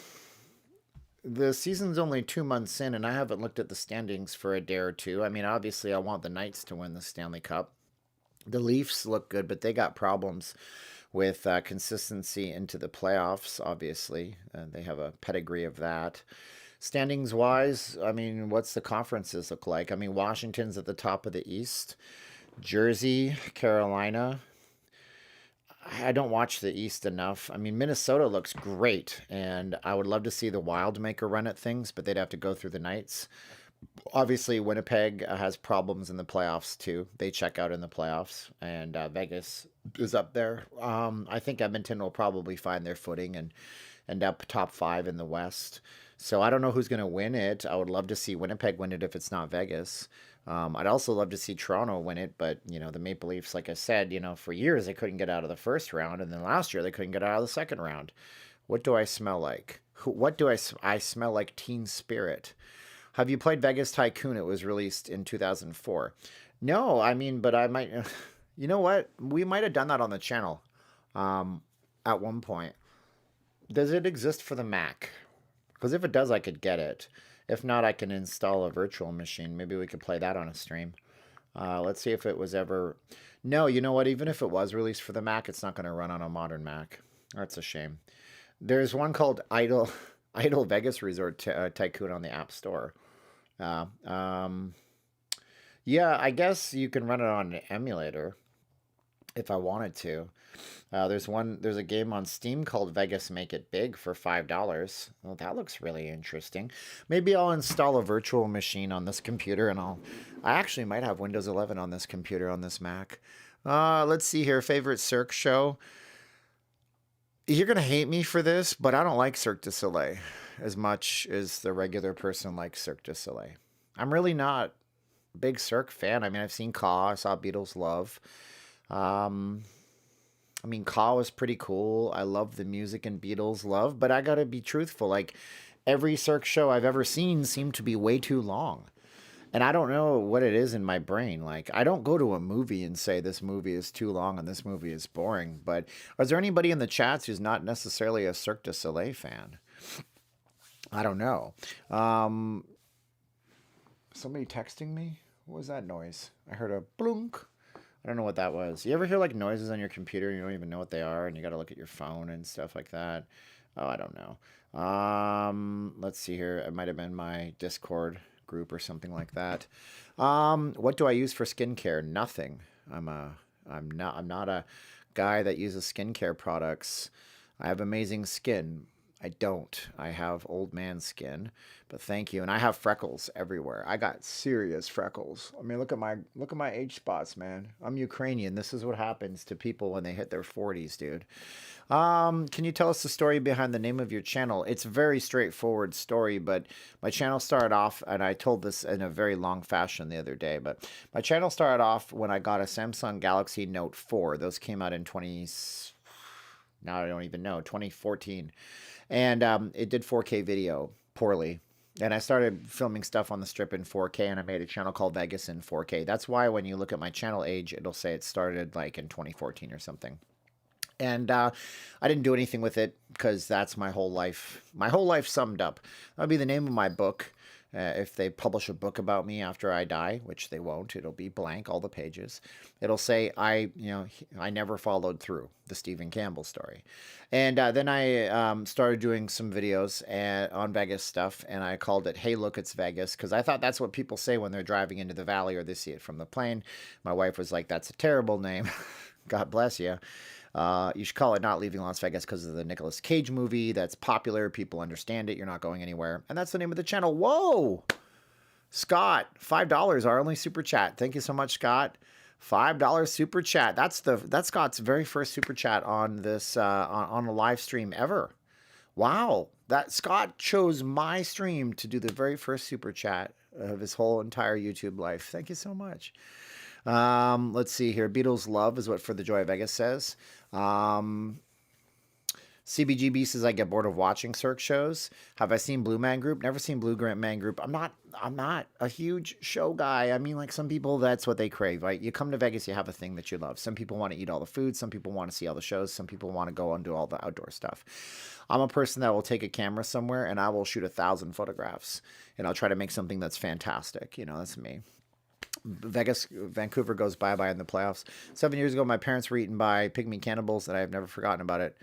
the season's only 2 months in, and I haven't looked at the standings for a day or two. I mean, obviously, I want the Knights to win the Stanley Cup. The Leafs look good, but they got problems with consistency into the playoffs, obviously. They have a pedigree of that. Standings wise, I mean, what's the conferences look like? I mean, Washington's at the top of the East. Jersey, Carolina. I don't watch the East enough. I mean, Minnesota looks great, and I would love to see the Wild make a run at things, but they'd have to go through the Knights. Obviously, Winnipeg has problems in the playoffs too. They check out in the playoffs, and Vegas is up there. I think Edmonton will probably find their footing and end up top 5 in the West. So I don't know who's going to win it. I would love to see Winnipeg win it if it's not Vegas. I'd also love to see Toronto win it, but the Maple Leafs, like I said, for years they couldn't get out of the first round, and then last year they couldn't get out of the second round. What do I smell like? What do I smell like? Teen Spirit. Have you played Vegas Tycoon? It was released in 2004. No, I mean, but I might. You know what? We might have done that on the channel at one point. Does it exist for the Mac? Because if it does, I could get it. If not, I can install a virtual machine. Maybe we could play that on a stream. Let's see if it was ever. No, you know what? Even if it was released for the Mac, it's not going to run on a modern Mac. That's a shame. There's one called Idle Vegas Resort Tycoon on the App Store. Yeah, I guess you can run it on an emulator if I wanted to. There's a game on Steam called Vegas Make It Big for $5. Well, that looks really interesting. Maybe I'll install a virtual machine on this computer, and I actually might have Windows 11 on this computer on this Mac. Let's see here. Favorite Cirque show. You're gonna hate me for this, but I don't like Cirque du Soleil as much as the regular person likes Cirque du Soleil. I'm really not a big Cirque fan. I mean, I've seen Caw, I saw Beatles Love. I mean, Ka was pretty cool. I love the music and Beatles love, but I gotta be truthful. Like every Cirque show I've ever seen seemed to be way too long. And I don't know what it is in my brain. Like, I don't go to a movie and say this movie is too long and this movie is boring. But is there anybody in the chats who's not necessarily a Cirque du Soleil fan? I don't know. Um, Somebody texting me? What was that noise? I heard a blunk. I don't know what that was. You ever hear like noises on your computer and you don't even know what they are and you got to look at your phone and stuff like that? Oh, I don't know. Let's see here. It might have been my Discord group or something like that. What do I use for skincare? Nothing. I'm not a guy that uses skincare products. I have amazing skin. I don't. I have old man skin, but thank you. And I have freckles everywhere. I got serious freckles. I mean, look at my age spots, man. I'm Ukrainian. This is what happens to people when they hit their 40s, dude. Can you tell us the story behind the name of your channel? It's a very straightforward story, but my channel started off, and I told this in a very long fashion the other day, but my channel started off when I got a Samsung Galaxy Note 4. Those came out in now I don't even know, 2014. And it did 4K video poorly. And I started filming stuff on the strip in 4K, and I made a channel called Vegas in 4K. That's why when you look at my channel age, it'll say it started like in 2014 or something. And I didn't do anything with it because that's my whole life. My whole life summed up. That'll be the name of my book. If they publish a book about me after I die, which they won't, it'll be blank, all the pages. It'll say I never followed through, the Stephen Campbell story. And then I started doing some videos on Vegas stuff, and I called it "Hey, look, it's Vegas" because I thought that's what people say when they're driving into the valley or they see it from the plane. My wife was like, "That's a terrible name." God bless you. You should call it Not Leaving Las Vegas because of the Nicolas Cage movie that's popular. People understand it. You're not going anywhere. And that's the name of the channel. Whoa! Scott, $5, our only super chat. Thank you so much, Scott. $5 super chat. That's Scott's very first super chat on this on a live stream ever. Wow. That Scott chose my stream to do the very first super chat of his whole entire YouTube life. Thank you so much. Let's see here. Beatles love is what For the Joy of Vegas says. CBGB says I get bored of watching Cirque shows. Have I seen Blue Man Group? Never seen Blue Man Group. I'm not a huge show guy. I mean, like some people, that's what they crave, right? You come to Vegas, you have a thing that you love. Some people want to eat all the food. Some people want to see all the shows. Some people want to go and do all the outdoor stuff. I'm a person that will take a camera somewhere and I will shoot 1,000 photographs and I'll try to make something that's fantastic. You know, that's me. Vancouver goes bye-bye in the playoffs. 7 years ago, my parents were eaten by pygmy cannibals, and I have never forgotten about it.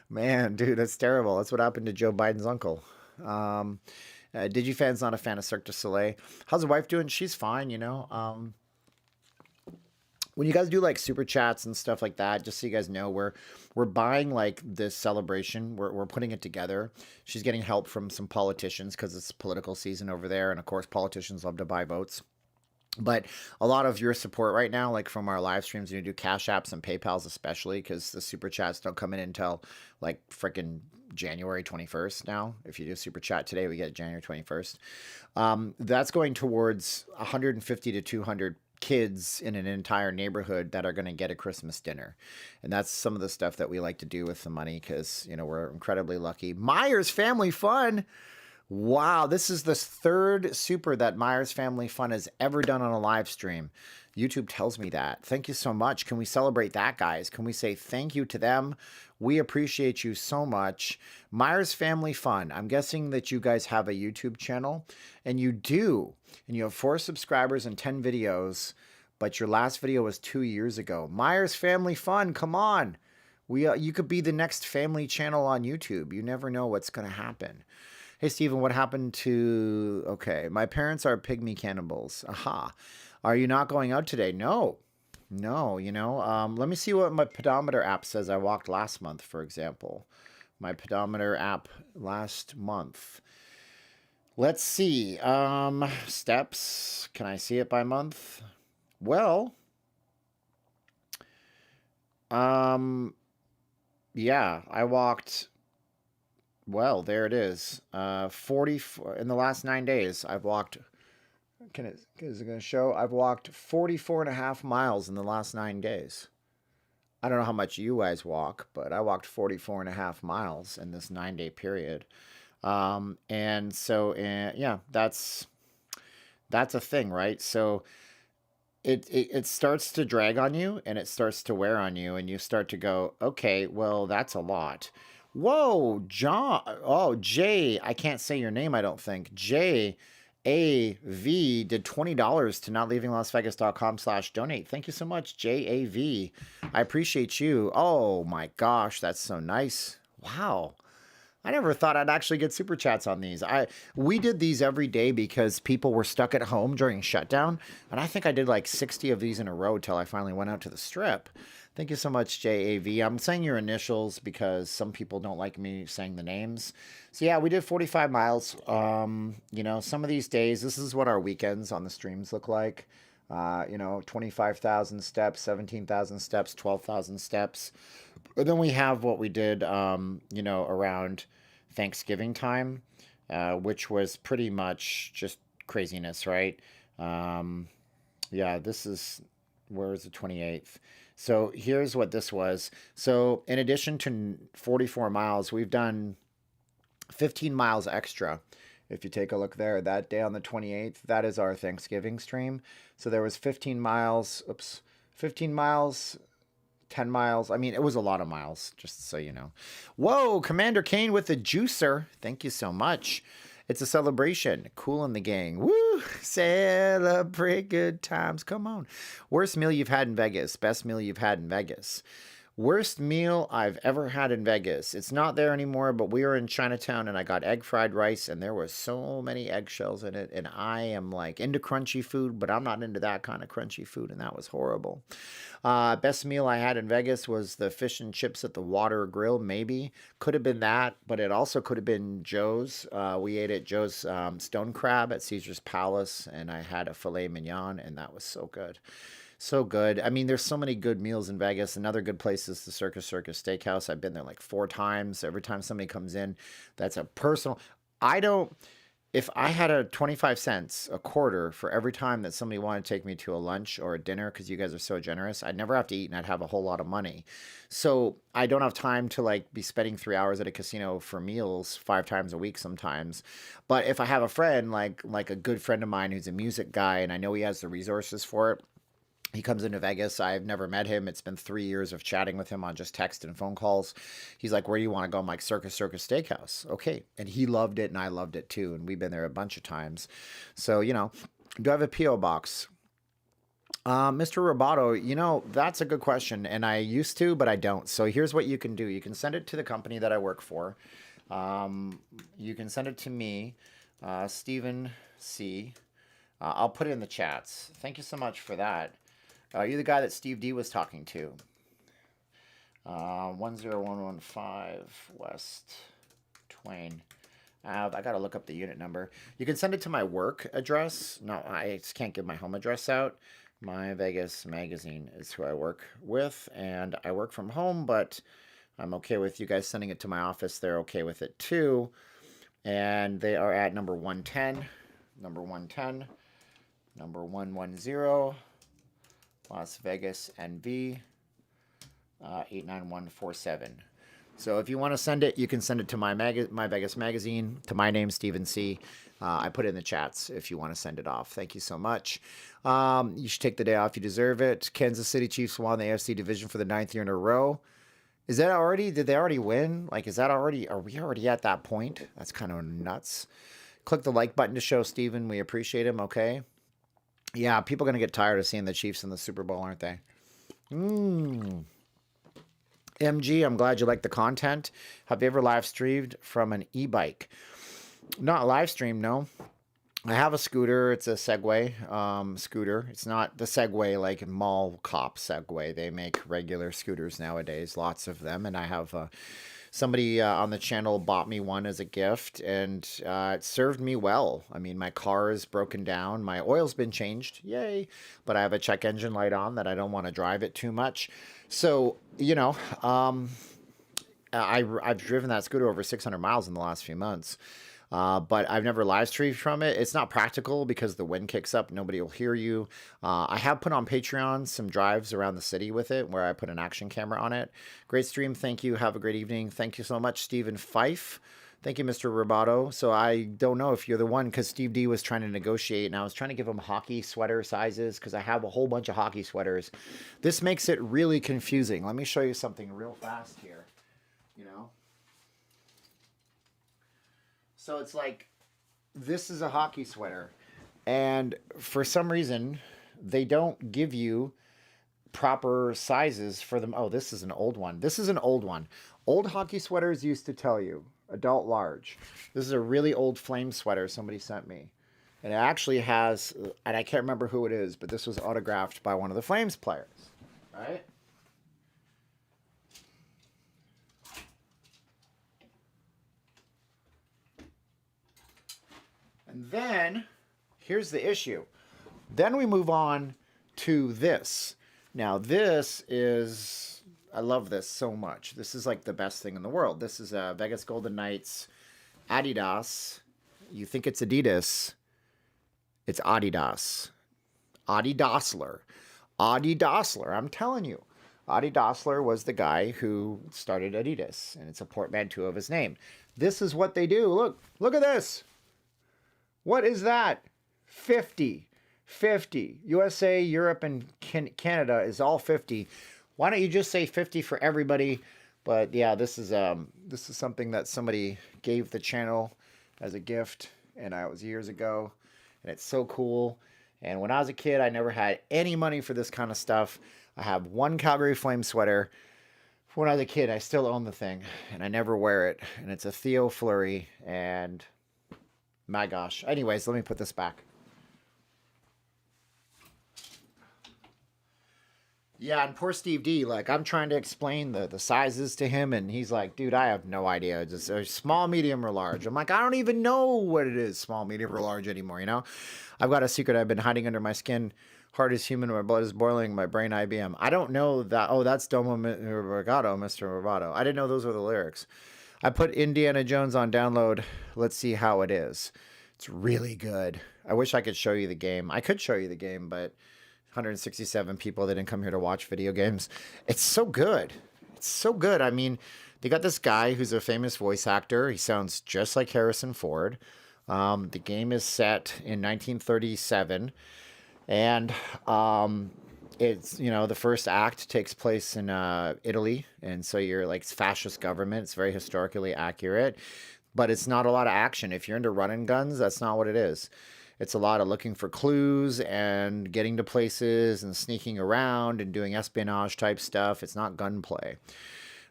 Man, dude, that's terrible. That's what happened to Joe Biden's uncle. DigiFan's not a fan of Cirque du Soleil. How's the wife doing? She's fine, you know. When you guys do like super chats and stuff like that, just so you guys know, we're buying like this celebration. We're putting it together. She's getting help from some politicians because it's political season over there, and of course, politicians love to buy votes. But a lot of your support right now, like from our live streams, you do Cash Apps and PayPals especially, because the super chats don't come in until like freaking January 21st now. If you do super chat today, we get January 21st. That's going towards 150 to 200 kids in an entire neighborhood that are going to get a Christmas dinner. And that's some of the stuff that we like to do with the money because, you know, we're incredibly lucky. Myers Family Fun. Wow, this is the third super that Myers Family Fun has ever done on a live stream. YouTube tells me that. Thank you so much. Can we celebrate that, guys? Can we say thank you to them? We appreciate you so much. Myers Family Fun. I'm guessing that you guys have a YouTube channel, and you do. And you have 4 subscribers and 10 videos, but your last video was 2 years ago. Myers Family Fun, come on. You could be the next family channel on YouTube. You never know what's going to happen. Hey, Steven, what happened to... Okay, my parents are pygmy cannibals. Aha. Are you not going out today? No. No, you know. Let me see what my pedometer app says I walked last month, for example. My pedometer app last month. Let's see. Steps. Can I see it by month? Well... yeah, I walked... Well, there it is. 40 in the last 9 days. I've walked. Is it going to show? I've walked 44.5 miles in the last 9 days. I don't know how much you guys walk, but I walked 44 and a half miles in this 9 day period. And so, yeah, that's a thing, right? So it starts to drag on you and it starts to wear on you and you start to go, okay, well, that's a lot. Whoa, John. Oh, Jay, I can't say your name, I don't think. Jay AV did $20 to notleavinglasvegas.com/donate. Thank you so much, JAV. I appreciate you. Oh my gosh, that's so nice. Wow. I never thought I'd actually get super chats on these. We did these every day because people were stuck at home during shutdown, and I think I did like 60 of these in a row till I finally went out to the strip. Thank you so much, JAV. I'm saying your initials because some people don't like me saying the names. So yeah, we did 45 miles. Some of these days, this is what our weekends on the streams look like. 25,000 steps, 17,000 steps, 12,000 steps. But then we have what we did, around Thanksgiving time, which was pretty much just craziness, right? Um, yeah, where is the 28th? So here's what this was. So in addition to 44 miles, we've done 15 miles extra. If you take a look there, that day on the 28th, that is our Thanksgiving stream. So there was 15 miles, 15 miles, 10 miles. I mean, it was a lot of miles, just so you know. Whoa, Commander Kane with the juicer. Thank you so much. It's a celebration. Cool in the gang. Woo! Celebrate good times. Come on. Worst meal you've had in Vegas. Best meal you've had in Vegas. Worst meal I've ever had in Vegas. It's not there anymore, but we were in Chinatown and I got egg fried rice and there was so many eggshells in it. And I am like into crunchy food, but I'm not into that kind of crunchy food. And that was horrible. Best meal I had in Vegas was the fish and chips at the Water Grill. Maybe could have been that, but it also could have been Joe's. We ate at Joe's Stone Crab at Caesar's Palace, and I had a filet mignon, and that was so good. So good. I mean, there's so many good meals in Vegas. Another good place is the Circus Steakhouse. I've been there like 4 times. Every time somebody comes in, that's a personal. I don't. If I had a 25 cents, a quarter for every time that somebody wanted to take me to a lunch or a dinner, because you guys are so generous, I'd never have to eat and I'd have a whole lot of money. So I don't have time to like be spending 3 hours at a casino for meals 5 times a week sometimes. But if I have a friend, like a good friend of mine who's a music guy and I know he has the resources for it, he comes into Vegas. I've never met him. It's been 3 years of chatting with him on just text and phone calls. He's like, "Where do you want to go?" I'm like, Circus Steakhouse. Okay. And he loved it and I loved it too. And we've been there a bunch of times. So, do I have a P.O. box? Mr. Roboto, that's a good question. And I used to, but I don't. So here's what you can do. You can send it to the company that I work for. You can send it to me, Stephen C. I'll put it in the chats. Thank you so much for that. You're the guy that Steve D was talking to. 10115 West Twain. I got to look up the unit number. You can send it to my work address. No, I just can't give my home address out. My Vegas Magazine is who I work with, and I work from home, but I'm okay with you guys sending it to my office. They're okay with it too. And they are at number 110, number 110. Las Vegas NV 89147. So if you want to send it, you can send it to my Vegas Magazine, to my name, Stephen C. I put it in the chats if you want to send it off. Thank you so much. You should take the day off. You deserve it. Kansas City Chiefs won the AFC division for the 9th year in a row. Is that already? Did they already win? Like, is that already? Are we already at that point? That's kind of nuts. Click the like button to show Stephen we appreciate him. Okay. Yeah, people are going to get tired of seeing the Chiefs in the Super Bowl, aren't they? MG, I'm glad you like the content. Have you ever live streamed from an e-bike? Not live stream, no. I have a scooter. It's a Segway scooter. It's not the Segway like mall cop Segway. They make regular scooters nowadays, lots of them. And I have somebody on the channel bought me one as a gift, and it served me well. I mean, my car is broken down. My oil's been changed. Yay. But I have a check engine light on that I don't want to drive it too much. So, I've driven that scooter over 600 miles in the last few months. But I've never live streamed from it. It's not practical because the wind kicks up. Nobody will hear you. I have put on Patreon some drives around the city with it where I put an action camera on it. Great stream. Thank you. Have a great evening. Thank you so much, Stephen Fife. Thank you, Mr. Roboto. So I don't know if you're the one, because Steve D was trying to negotiate, and I was trying to give him hockey sweater sizes because I have a whole bunch of hockey sweaters. This makes it really confusing. Let me show you something real fast here. You know? So it's like, this is a hockey sweater. And for some reason, they don't give you proper sizes for them. Oh, this is an old one. This is an old one. Old hockey sweaters used to tell you adult large. This is a really old flame sweater somebody sent me. And it actually has, and I can't remember who it is, but this was autographed by one of the Flames players. Right? And then, here's the issue. Then we move on to this. Now, this is, I love this so much. This is like the best thing in the world. This is a Vegas Golden Knights Adidas. You think it's Adidas. It's Adidas. Adi Dassler. Adi Dassler, I'm telling you. Adi Dassler was the guy who started Adidas, and it's a portmanteau of his name. This is what they do. Look at this. What is that? 50. 50. USA, Europe, and Canada is all 50. Why don't you just say 50 for everybody? But yeah, this is something that somebody gave the channel as a gift, and it was years ago, and it's so cool. And when I was a kid, I never had any money for this kind of stuff. I have one Calgary Flame sweater. When I was a kid, I still own the thing, and I never wear it. And it's a Theo Fleury, and my gosh. Anyways, let me put this back. Yeah, and poor Steve D, like, I'm trying to explain the sizes to him, and he's like, dude, I have no idea. Just small, medium, or large. I'm like, I don't even know what it is, small, medium, or large anymore, you know? I've got a secret I've been hiding under my skin. Heart is human, my blood is boiling, my brain IBM. I don't know that. Oh, that's Domo Regato, Mr. Roboto. I didn't know those were the lyrics. I put Indiana Jones on download. Let's see how it is. It's really good. I wish I could show you the game. I could show you the game, but 167 people that didn't come here to watch video games. It's so good. It's so good. I mean, they got this guy who's a famous voice actor. He sounds just like Harrison Ford. The game is set in 1937, and it's, you know, the first act takes place in Italy, and so you're like fascist government. It's very historically accurate, but it's not a lot of action. If you're into running guns, that's not what it is. It's a lot of looking for clues and getting to places and sneaking around and doing espionage type stuff. It's not gunplay.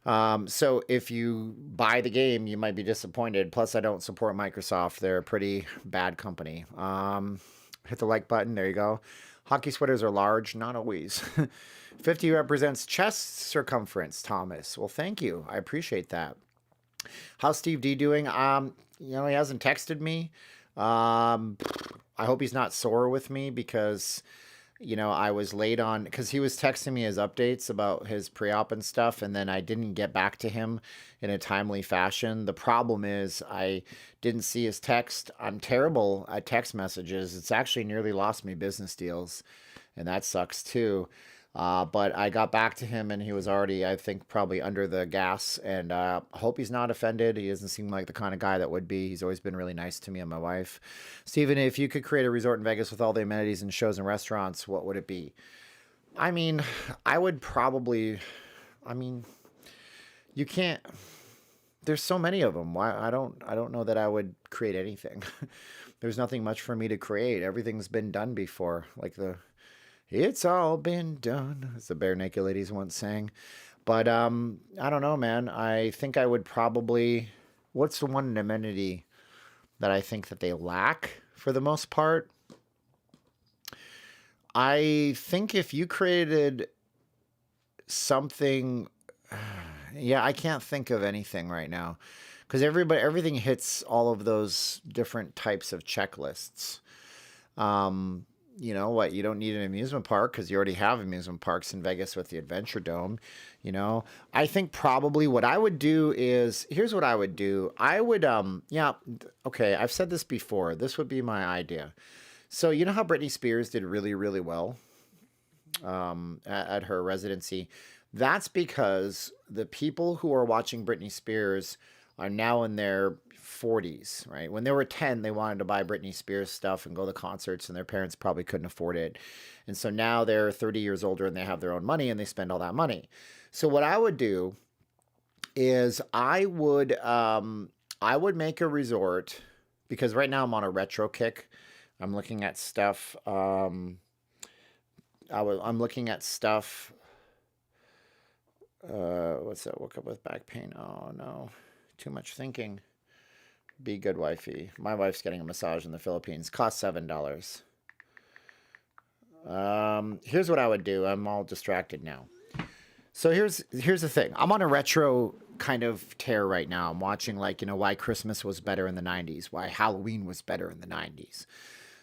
So if you buy the game, you might be disappointed. Plus, I don't support Microsoft. They're a pretty bad company. Hit the like button. There you go. Hockey sweaters are large. Not always. 50 represents chest circumference, Thomas. Well, thank you. I appreciate that. How's Steve D doing? You know, he hasn't texted me. I hope he's not sore with me because, you know, I was late on, because he was texting me his updates about his pre-op and stuff, and then I didn't get back to him in a timely fashion. The problem is I didn't see his text. I'm terrible at text messages. It's actually nearly lost me business deals, and that sucks too. But I got back to him, and he was already, I think, probably under the gas, and I hope he's not offended. He doesn't seem like the kind of guy that would be. He's always been really nice to me and my wife. Stephen, if you could create a resort in Vegas with all the amenities and shows and restaurants, what would it be? I mean, I would probably, I mean, you can't, there's so many of them. Why, I don't know that I would create anything. There's nothing much for me to create. Everything's been done before, like the "It's all been done," as the Bare Naked Ladies once sang. But I don't know, man. I think I would probably, what's the one amenity that I think that they lack for the most part? I think if you created something, yeah, I can't think of anything right now because everything hits all of those different types of checklists. you know what, you don't need an amusement park because you already have amusement parks in Vegas with the Adventure Dome. You know, I think probably what I would do is, here's what I would do. I would, yeah, okay, I've said this before. This would be my idea. So, you know how Britney Spears did really, really well at her residency? That's because the people who are watching Britney Spears are now in their 40s, right? When they were 10, they wanted to buy Britney Spears stuff and go to concerts, and their parents probably couldn't afford it. And so now they're 30 years older and they have their own money and they spend all that money. So what I would do is I would make a resort, because right now I'm on a retro kick. I'm looking at stuff. I'm looking at stuff. What's that? Woke up with back pain. Oh no, too much thinking. Be good, wifey. My wife's getting a massage in the Philippines. Cost $7. Here's what I would do. I'm all distracted now. So here's the thing. I'm on a retro kind of tear right now. I'm watching, like, you know, why Christmas was better in the 90s, why Halloween was better in the 90s.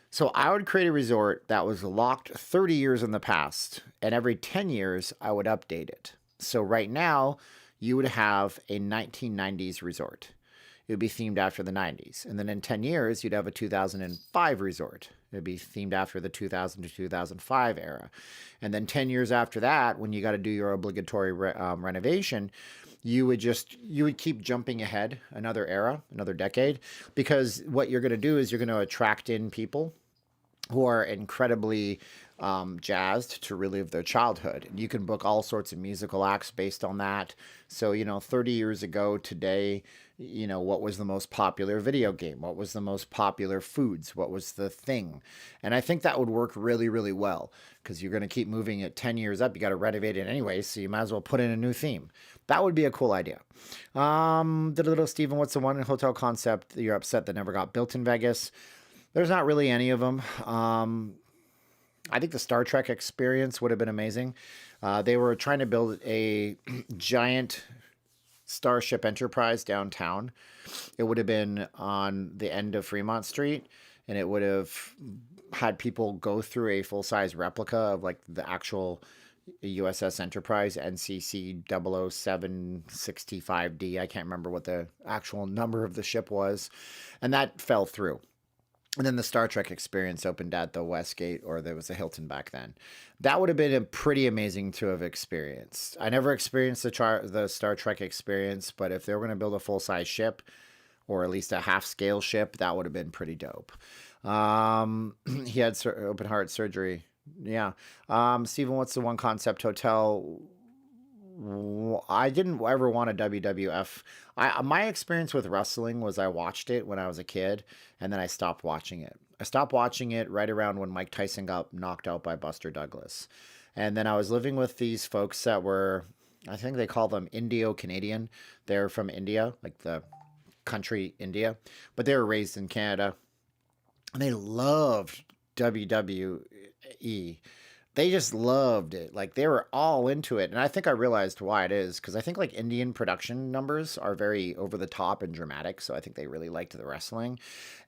So I would create a resort that was locked 30 years in the past, and every 10 years I would update it. So right now you would have a 1990s resort. It would be themed after the 90s. And then in 10 years, you'd have a 2005 resort. It would be themed after the 2000 to 2005 era. And then 10 years after that, when you got to do your obligatory renovation, you would keep jumping ahead another era, another decade, because what you're going to do is you're going to attract in people who are incredibly jazzed to relive their childhood. And you can book all sorts of musical acts based on that. So, you know, 30 years ago today, you know, what was the most popular video game? What was the most popular foods? What was the thing? And I think that would work really, really well, because you're going to keep moving it 10 years up. You got to renovate it anyway, so you might as well put in a new theme. That would be a cool idea. Little Steven, what's the one hotel concept that you're upset that never got built in Vegas? There's not really any of them. I think the Star Trek experience would have been amazing. They were trying to build a giant Starship Enterprise downtown. It would have been on the end of Fremont Street, and it would have had people go through a full-size replica of, like, the actual USS Enterprise, NCC 00765D. I can't remember what the actual number of the ship was, and that fell through. And then the Star Trek experience opened at the Westgate, or there was a Hilton back then. That would have been a pretty amazing to have experienced. I never experienced the Star Trek experience, but if they were going to build a full-size ship, or at least a half-scale ship, that would have been pretty dope. He had open heart surgery. Yeah. Stephen, what's the one concept hotel? I didn't ever want a WWF. My experience with wrestling was I watched it when I was a kid, and then I stopped watching it. I stopped watching it right around when Mike Tyson got knocked out by Buster Douglas. And then I was living with these folks that were, I think they call them Indio-Canadian. They're from India, like the country India, but they were raised in Canada. And they loved WWE. They just loved it. Like, they were all into it. And I think I realized why it is, because I think, like, Indian production numbers are very over the top and dramatic. So I think they really liked the wrestling.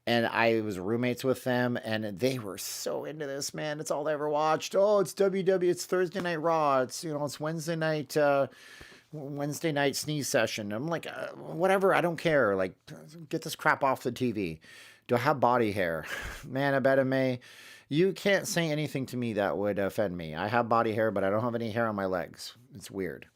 And I was roommates with them, and they were so into this, man. It's all they ever watched. Oh, it's WWE. It's Thursday Night Raw. It's, you know, it's Wednesday night sneeze session. I'm like, whatever. I don't care. Like, get this crap off the TV. Do I have body hair? Man, I bet it may. You can't say anything to me that would offend me. I have body hair, but I don't have any hair on my legs. It's weird.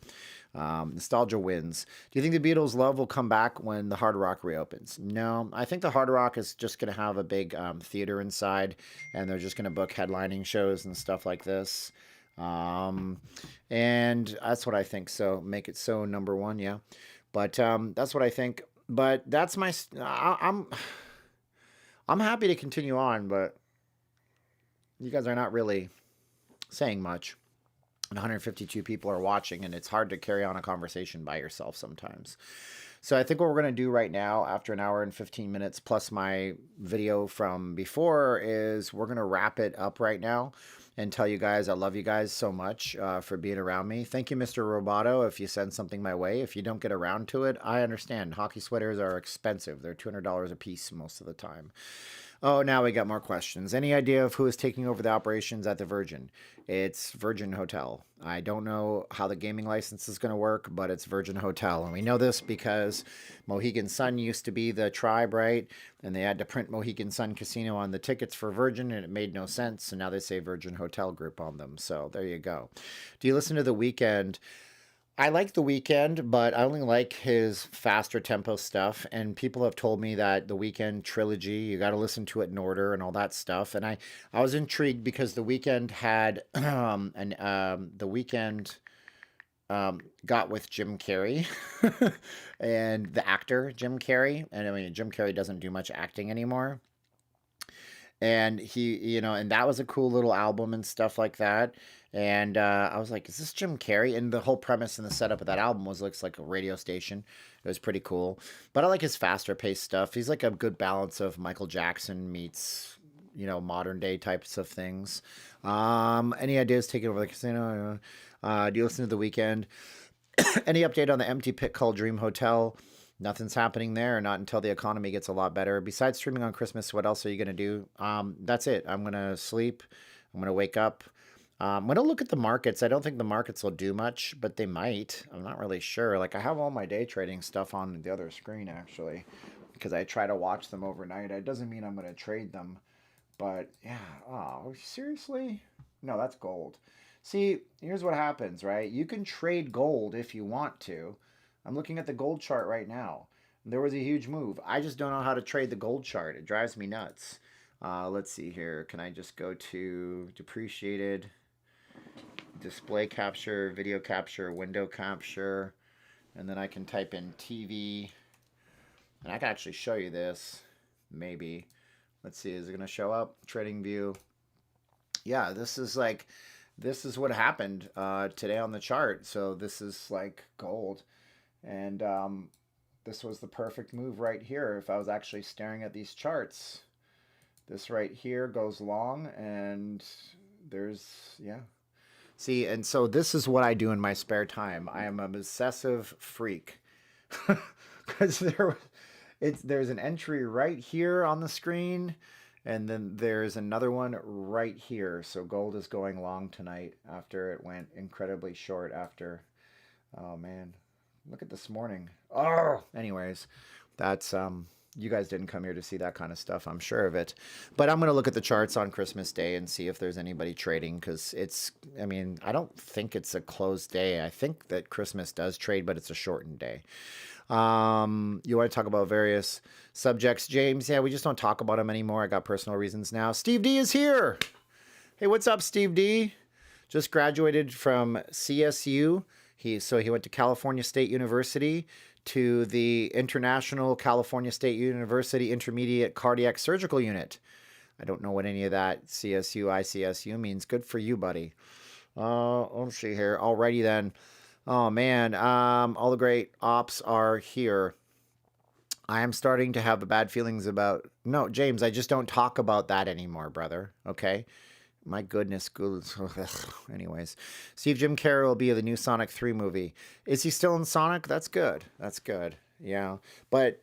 Nostalgia wins. Do you think the Beatles' love will come back when the Hard Rock reopens? No, I think the Hard Rock is just going to have a big theater inside, and they're just going to book headlining shows and stuff like this. And that's what I think. So make it so number one, yeah. But that's what I think. But that's my. I'm happy to continue on, but you guys are not really saying much. And 152 people are watching, and it's hard to carry on a conversation by yourself sometimes. So I think what we're going to do right now, after an hour and 15 minutes plus my video from before, is we're going to wrap it up right now and tell you guys I love you guys so much for being around me. Thank you, Mr. Roboto, if you send something my way. If you don't get around to it, I understand. Hockey sweaters are expensive. They're $200 a piece most of the time. Oh, now we got more questions. Any idea of who is taking over the operations at the Virgin? It's Virgin Hotel. I don't know how the gaming license is going to work, but it's Virgin Hotel. And we know this because Mohegan Sun used to be the tribe, right? And they had to print Mohegan Sun Casino on the tickets for Virgin, and it made no sense. So now they say Virgin Hotel Group on them. So there you go. Do you listen to The Weeknd? I like The Weeknd, but I only like his faster tempo stuff. And people have told me that the Weeknd trilogy, you got to listen to it in order and all that stuff. And I was intrigued because the Weeknd had the Weeknd got with Jim Carrey and the actor Jim Carrey. And I mean, Jim Carrey doesn't do much acting anymore. And and that was a cool little album and stuff like that. And I was like, is this Jim Carrey? And the whole premise and the setup of that album was looks like a radio station. It was pretty cool. But I like his faster paced stuff. He's like a good balance of Michael Jackson meets, modern day types of things. Any ideas taking over the casino? Do you listen to The Weekend? Any update on the empty pit called Dream Hotel? Nothing's happening there, not until the economy gets a lot better. Besides streaming on Christmas, what else are you going to do? That's it. I'm going to sleep. I'm going to wake up. I'm going to look at the markets. I don't think the markets will do much, but they might. I'm not really sure. Like, I have all my day trading stuff on the other screen, actually, because I try to watch them overnight. It doesn't mean I'm going to trade them. But, yeah. Oh, seriously? No, that's gold. See, here's what happens, right? You can trade gold if you want to. I'm looking at the gold chart right now. There was a huge move. I just don't know how to trade the gold chart. It drives me nuts. Let's see here. Can I just go to depreciated, display capture, video capture, window capture, and then I can type in TV, and I can actually show you this, maybe. Let's see, is it going to show up? Trading view. Yeah, this is what happened today on the chart. So this is like gold. And this was the perfect move right here if I was actually staring at these charts. This right here goes long, and yeah. See, and so this is what I do in my spare time. I am an obsessive freak. Because there's an entry right here on the screen, and then there's another one right here. So gold is going long tonight after it went incredibly short after. Oh, man. Look at this morning. Oh, anyways, that's you guys didn't come here to see that kind of stuff, I'm sure of it. But I'm going to look at the charts on Christmas Day and see if there's anybody trading because I don't think it's a closed day. I think that Christmas does trade, but it's a shortened day. You want to talk about various subjects, James? Yeah, we just don't talk about them anymore. I got personal reasons now. Steve D is here. Hey, what's up, Steve D? Just graduated from CSU. He went to California State University to the International California State University Intermediate Cardiac Surgical Unit. I don't know what any of that CSU, ICSU means. Good for you, buddy. Let's see here. Alrighty then. Oh man, all the great ops are here. I am starting to have bad feelings about. No, James, I just don't talk about that anymore, brother. Okay. My goodness. Anyways, Steve Jim Carrey will be in the new Sonic 3 movie. Is he still in Sonic? That's good. That's good. Yeah. But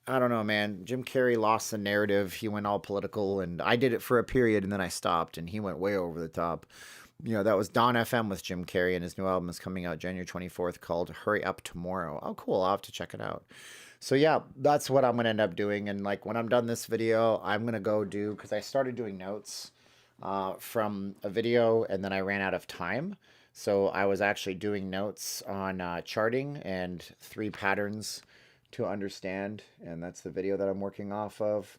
I don't know, man. Jim Carrey lost the narrative. He went all political, and I did it for a period, and then I stopped, and he went way over the top. That was Don FM with Jim Carrey, and his new album is coming out January 24th called Hurry Up Tomorrow. Oh, cool. I'll have to check it out. So yeah, that's what I'm going to end up doing. And like when I'm done this video, I'm going to go do, because I started doing notes from a video, and then I ran out of time. So I was actually doing notes on charting and 3 patterns to understand. And that's the video that I'm working off of,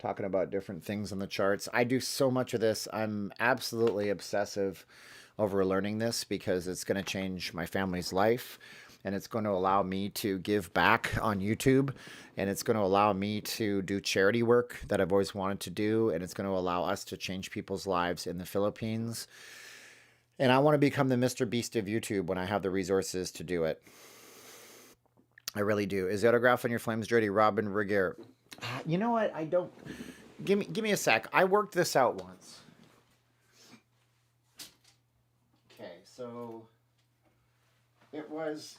talking about different things on the charts. I do so much of this. I'm absolutely obsessive over learning this because it's going to change my family's life. And it's going to allow me to give back on YouTube. And it's going to allow me to do charity work that I've always wanted to do. And it's going to allow us to change people's lives in the Philippines. And I want to become the Mr. Beast of YouTube when I have the resources to do it. I really do. Is the autograph on your Flames jersey Robin Regier? You know what? I don't. Give me a sec. I worked this out once. Okay, so it was.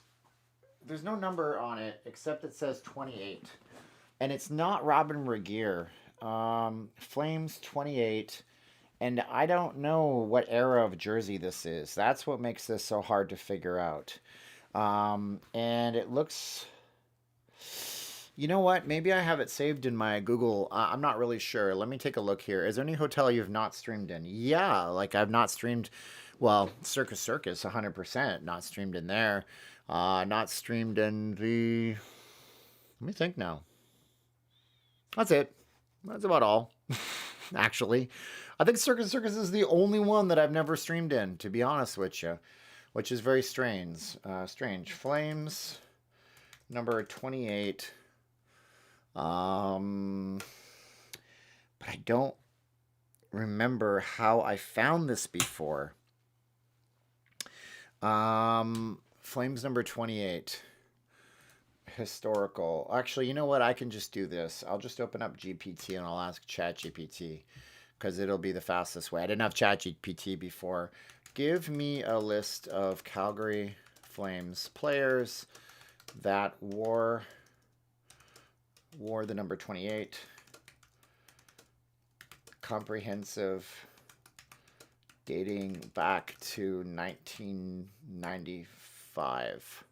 There's no number on it except it says 28, and it's not Robin Regier. Flames 28. And I don't know what era of jersey this is. That's what makes this so hard to figure out. And it looks, you know what? Maybe I have it saved in my Google. I'm not really sure. Let me take a look here. Is there any hotel you've not streamed in? Yeah, like I've not streamed, well, Circus Circus, 100%. Not streamed in there. Not streamed in the, let me think now. That's it. That's about all, actually. I think Circus Circus is the only one that I've never streamed in, to be honest with you, which is very strange. Strange. Flames, number 28. But I don't remember how I found this before. Flames number 28. Historical. Actually, you know what? I can just do this. I'll just open up GPT and I'll ask ChatGPT because it'll be the fastest way. I didn't have ChatGPT before. Give me a list of Calgary Flames players that wore the number 28. Comprehensive, dating back to 1995.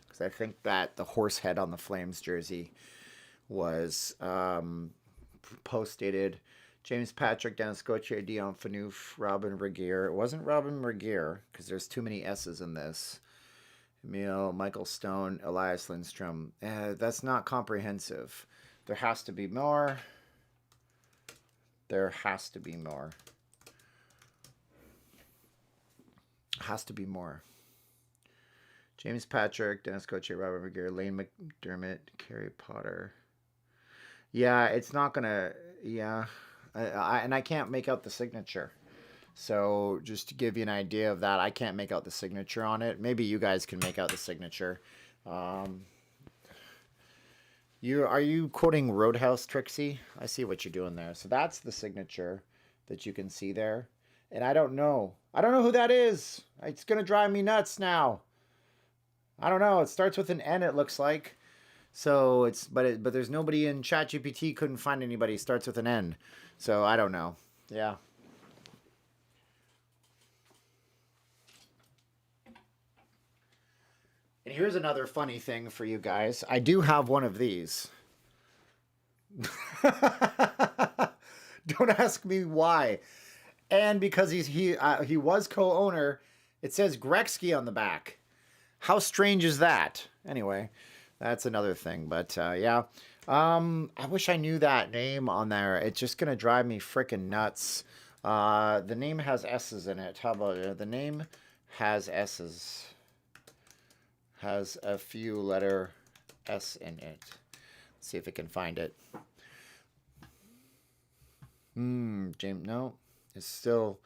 Because I think that the horse head on the Flames jersey was post-dated. James Patrick, Dennis Gauthier, Dion Phaneuf, Robin Regeer. It wasn't Robin Regeer because there's too many S's in this. Emil, Michael Stone, Elias Lindstrom. That's not comprehensive. There has to be more. There has to be more. Has to be more. James Patrick, Dennis Gauthier, Robert Regeer, Lane McDermott, Carrie Potter. Yeah, it's not going to... Yeah. And I can't make out the signature. So just to give you an idea of that, I can't make out the signature on it. Maybe you guys can make out the signature. Are you quoting Roadhouse, Trixie? I see what you're doing there. So that's the signature that you can see there. And I don't know. I don't know who that is. It's going to drive me nuts now. I don't know. It starts with an N, it looks like. So it's, but there's nobody in ChatGPT couldn't find anybody. It starts with an N. So I don't know. Yeah. And here's another funny thing for you guys. I do have one of these. Don't ask me why. And because he was co-owner, it says Gretzky on the back. How strange is that? Anyway, that's another thing. But yeah, I wish I knew that name on there. It's just gonna drive me freaking nuts. The name has S's in it. How about it? The name has S's. Has a few letter S in it. Let's see if I can find it. James, no, it's still.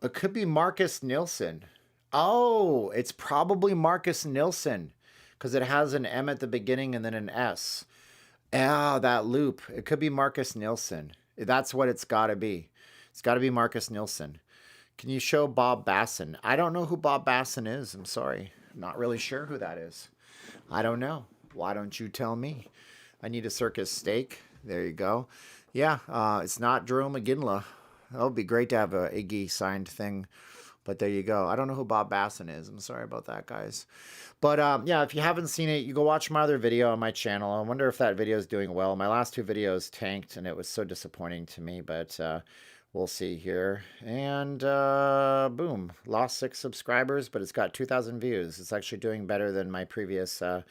It could be Marcus Nilsson. Oh, it's probably Marcus Nilsson because it has an M at the beginning and then an S. Ah, that loop. It could be Marcus Nilsson. That's what it's got to be. It's got to be Marcus Nilsson. Can you show Bob Basson? I don't know who Bob Basson is. I'm sorry. I'm not really sure who that is. I don't know. Why don't you tell me? I need a circus steak. There you go. Yeah, it's not Jerome McGinley. That would be great to have a Iggy signed thing. But there you go. I don't know who Bob Basson is. I'm sorry about that, guys. But yeah, if you haven't seen it, you go watch my other video on my channel. I wonder if that video is doing well. My last two videos tanked, and it was so disappointing to me. But we'll see here. And boom, lost 6 subscribers, but it's got 2,000 views. It's actually doing better than my previous 10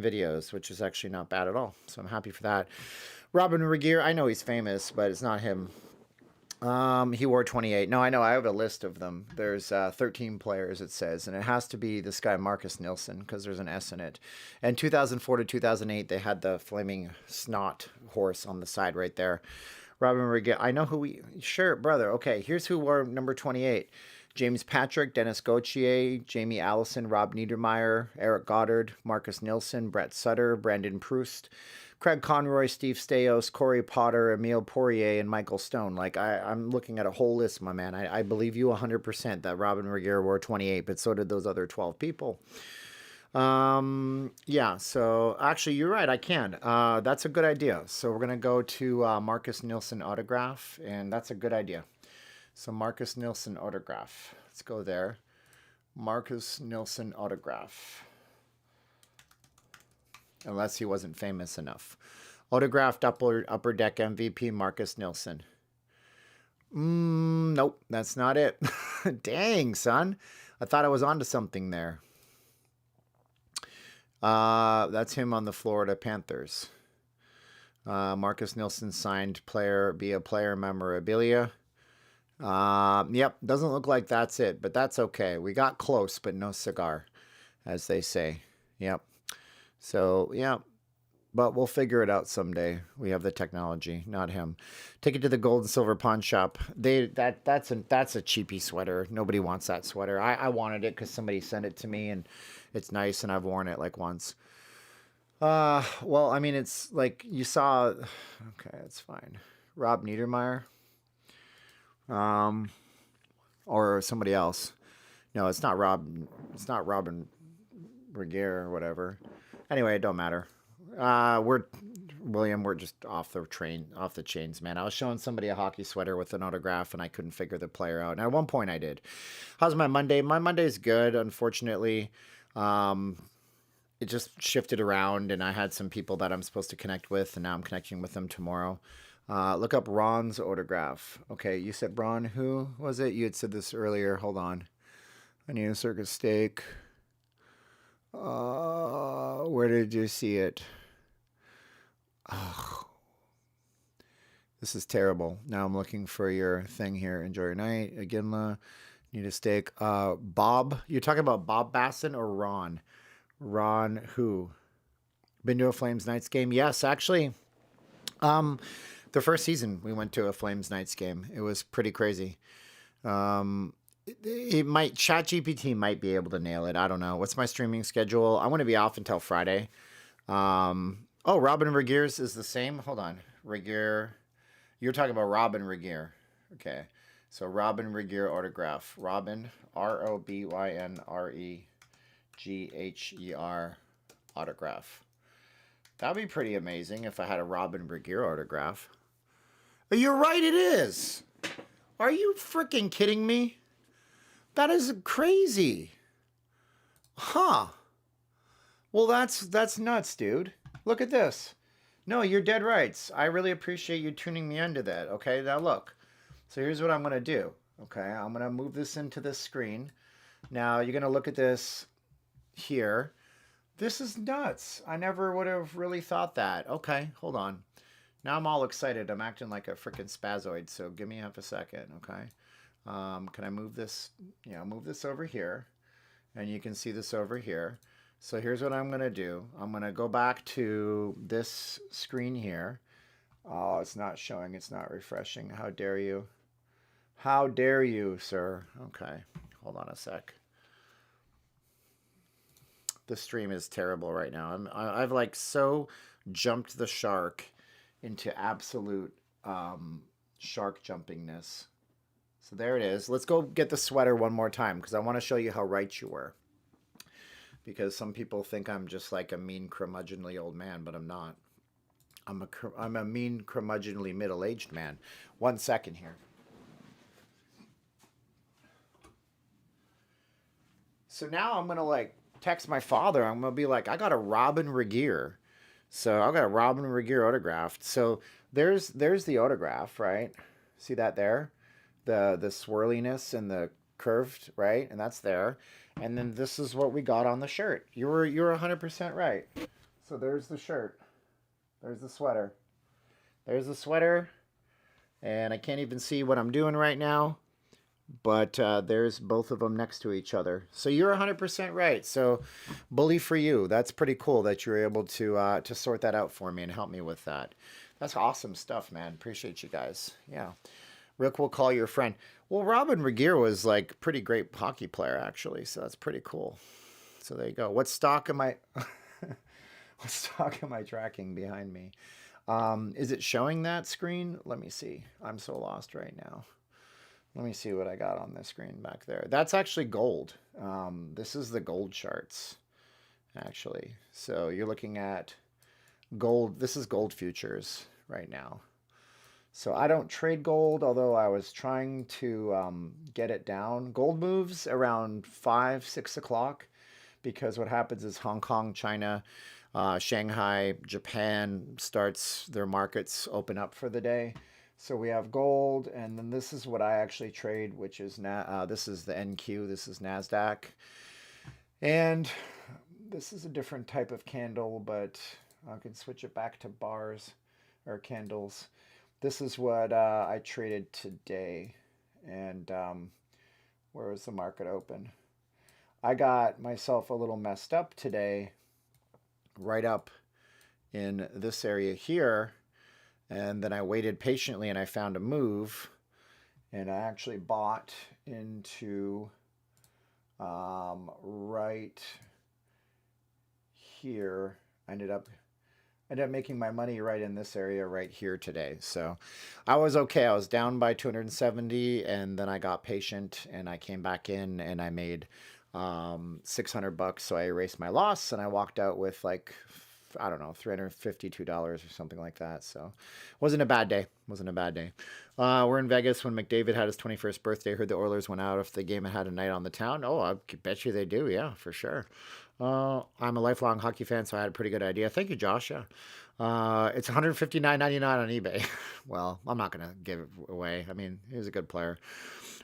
videos, which is actually not bad at all. So I'm happy for that. Robin Regeer, I know he's famous, but it's not him. He wore 28. No, I know. I have a list of them. There's 13 players, it says, and it has to be this guy, Marcus Nilsson, because there's an S in it. And 2004 to 2008, they had the flaming snot horse on the side right there. Robin Regeer. I know who we... Sure, brother. Okay, here's who wore number 28. James Patrick, Dennis Gauthier, Jamie Allison, Rob Niedermeyer, Eric Goddard, Marcus Nilsson, Brett Sutter, Brandon Proust, Craig Conroy, Steve Staios, Corey Potter, Emile Poirier, and Michael Stone. Like, I'm looking at a whole list, my man. I believe you 100% that Robin Regeer wore 28, but so did those other 12 people. Yeah, so actually, you're right. I can. That's a good idea. So we're gonna go to Marcus Nielsen autograph, and that's a good idea. So Marcus Nielsen autograph. Let's go there. Marcus Nielsen autograph. Unless he wasn't famous enough. Autographed upper deck MVP Marcus Nielsen. Nope, that's not it. Dang, son. I thought I was onto something there. That's him on the Florida Panthers. Marcus Nielsen signed player via player memorabilia. Yep, doesn't look like that's it, but that's okay. We got close, but no cigar, as they say. Yep. So, yeah, but we'll figure it out someday. We have the technology, not him. Take it to the gold and silver pawn shop. That's a cheapy sweater. Nobody wants that sweater. I wanted it because somebody sent it to me, and it's nice, and I've worn it like once. Well, I mean, it's like you saw. Okay, it's fine. Rob Niedermeyer, or somebody else. No, it's not Rob. It's not Robin Regier or whatever. Anyway, it don't matter. We're just off the chains, man. I was showing somebody a hockey sweater with an autograph, and I couldn't figure the player out. And at one point, I did. How's my Monday? My Monday's good. Unfortunately, it just shifted around, and I had some people that I'm supposed to connect with, and now I'm connecting with them tomorrow. Look up Ron's autograph. Okay, you said Ron. Who was it? You had said this earlier. Hold on. I need a circus steak. Where did you see it? Oh, this is terrible. Now I'm looking for your thing here. Enjoy your night. Again, need a steak. Bob. You're talking about Bob Basson or Ron? Ron who? Been to a Flames Knights game? Yes, actually. The first season we went to a Flames Knights game. It was pretty crazy. ChatGPT might be able to nail it. I don't know. What's my streaming schedule? I want to be off until Friday. Robin Regier's is the same. Hold on. Regier. You're talking about Robin Regier. Okay. So Robin Regier autograph. Robin, ROBYNREGHER autograph. That'd be pretty amazing if I had a Robin Regier autograph. You're right, it is. Are you freaking kidding me? That is crazy. Huh. Well, that's nuts, dude. Look at this. No, you're dead right. I really appreciate you tuning me into that. Okay, now look. So here's what I'm going to do. Okay, I'm going to move this into this screen. Now you're going to look at this here. This is nuts. I never would have really thought that. Okay, hold on. Now I'm all excited. I'm acting like a freaking spazoid, so give me half a second, okay? Can I move this? Move this over here. And you can see this over here. So here's what I'm going to do. I'm going to go back to this screen here. Oh, it's not showing. It's not refreshing. How dare you? How dare you, sir? Okay, hold on a sec. The stream is terrible right now. I've like so jumped the shark into absolute shark jumpingness. So there it is. Let's go get the sweater one more time because I want to show you how right you were. Because some people think I'm just like a mean, curmudgeonly old man, but I'm not. I'm a mean, curmudgeonly middle-aged man. 1 second here. So now I'm going to like text my father. I'm going to be like, I got a Robin Regier. So I got a Robin Regier autographed. So there's the autograph, right? See that there? The swirliness and the curved, right? And that's there. And then this is what we got on the shirt. You're 100% right. So there's the shirt. There's the sweater. There's the sweater. And I can't even see what I'm doing right now. But there's both of them next to each other. So you're 100% right. So bully for you. That's pretty cool that you were able to sort that out for me and help me with that. That's awesome stuff, man. Appreciate you guys. Yeah. Rick will call your friend. Well, Robin Regier was like pretty great hockey player, actually. So that's pretty cool. So there you go. What stock am I... what stock am I tracking behind me? Is it showing that screen? Let me see. I'm so lost right now. Let me see what I got on the screen back there. That's actually gold. This is the gold charts. actually. So you're looking at gold. This is gold futures right now. So I don't trade gold, although I was trying to get it down. Gold moves around 5, 6 o'clock because what happens is Hong Kong, China, Shanghai, Japan starts their markets open up for the day. So we have gold, and then this is what I actually trade, which is this is the NQ, this is NASDAQ. And this is a different type of candle, but I can switch it back to bars or candles. This is what I traded today. And where was the market open? I got myself a little messed up today, right up in this area here. And then I waited patiently and I found a move. And I actually bought into right here. I ended up making my money right in this area right here today. So I was okay. I was down by 270 and then I got patient and I came back in and I made $600. So I erased my loss and I walked out with like, I don't know, $352 or something like that. So wasn't a bad day. Wasn't a bad day. We're in Vegas when McDavid had his 21st birthday. Heard the Oilers went out if the game had a night on the town. Oh, I bet you they do. Yeah, for sure. I'm a lifelong hockey fan, so I had a pretty good idea. Thank you, Josh. Yeah. It's $159.99 on eBay. Well, I'm not going to give it away. I mean, he was a good player.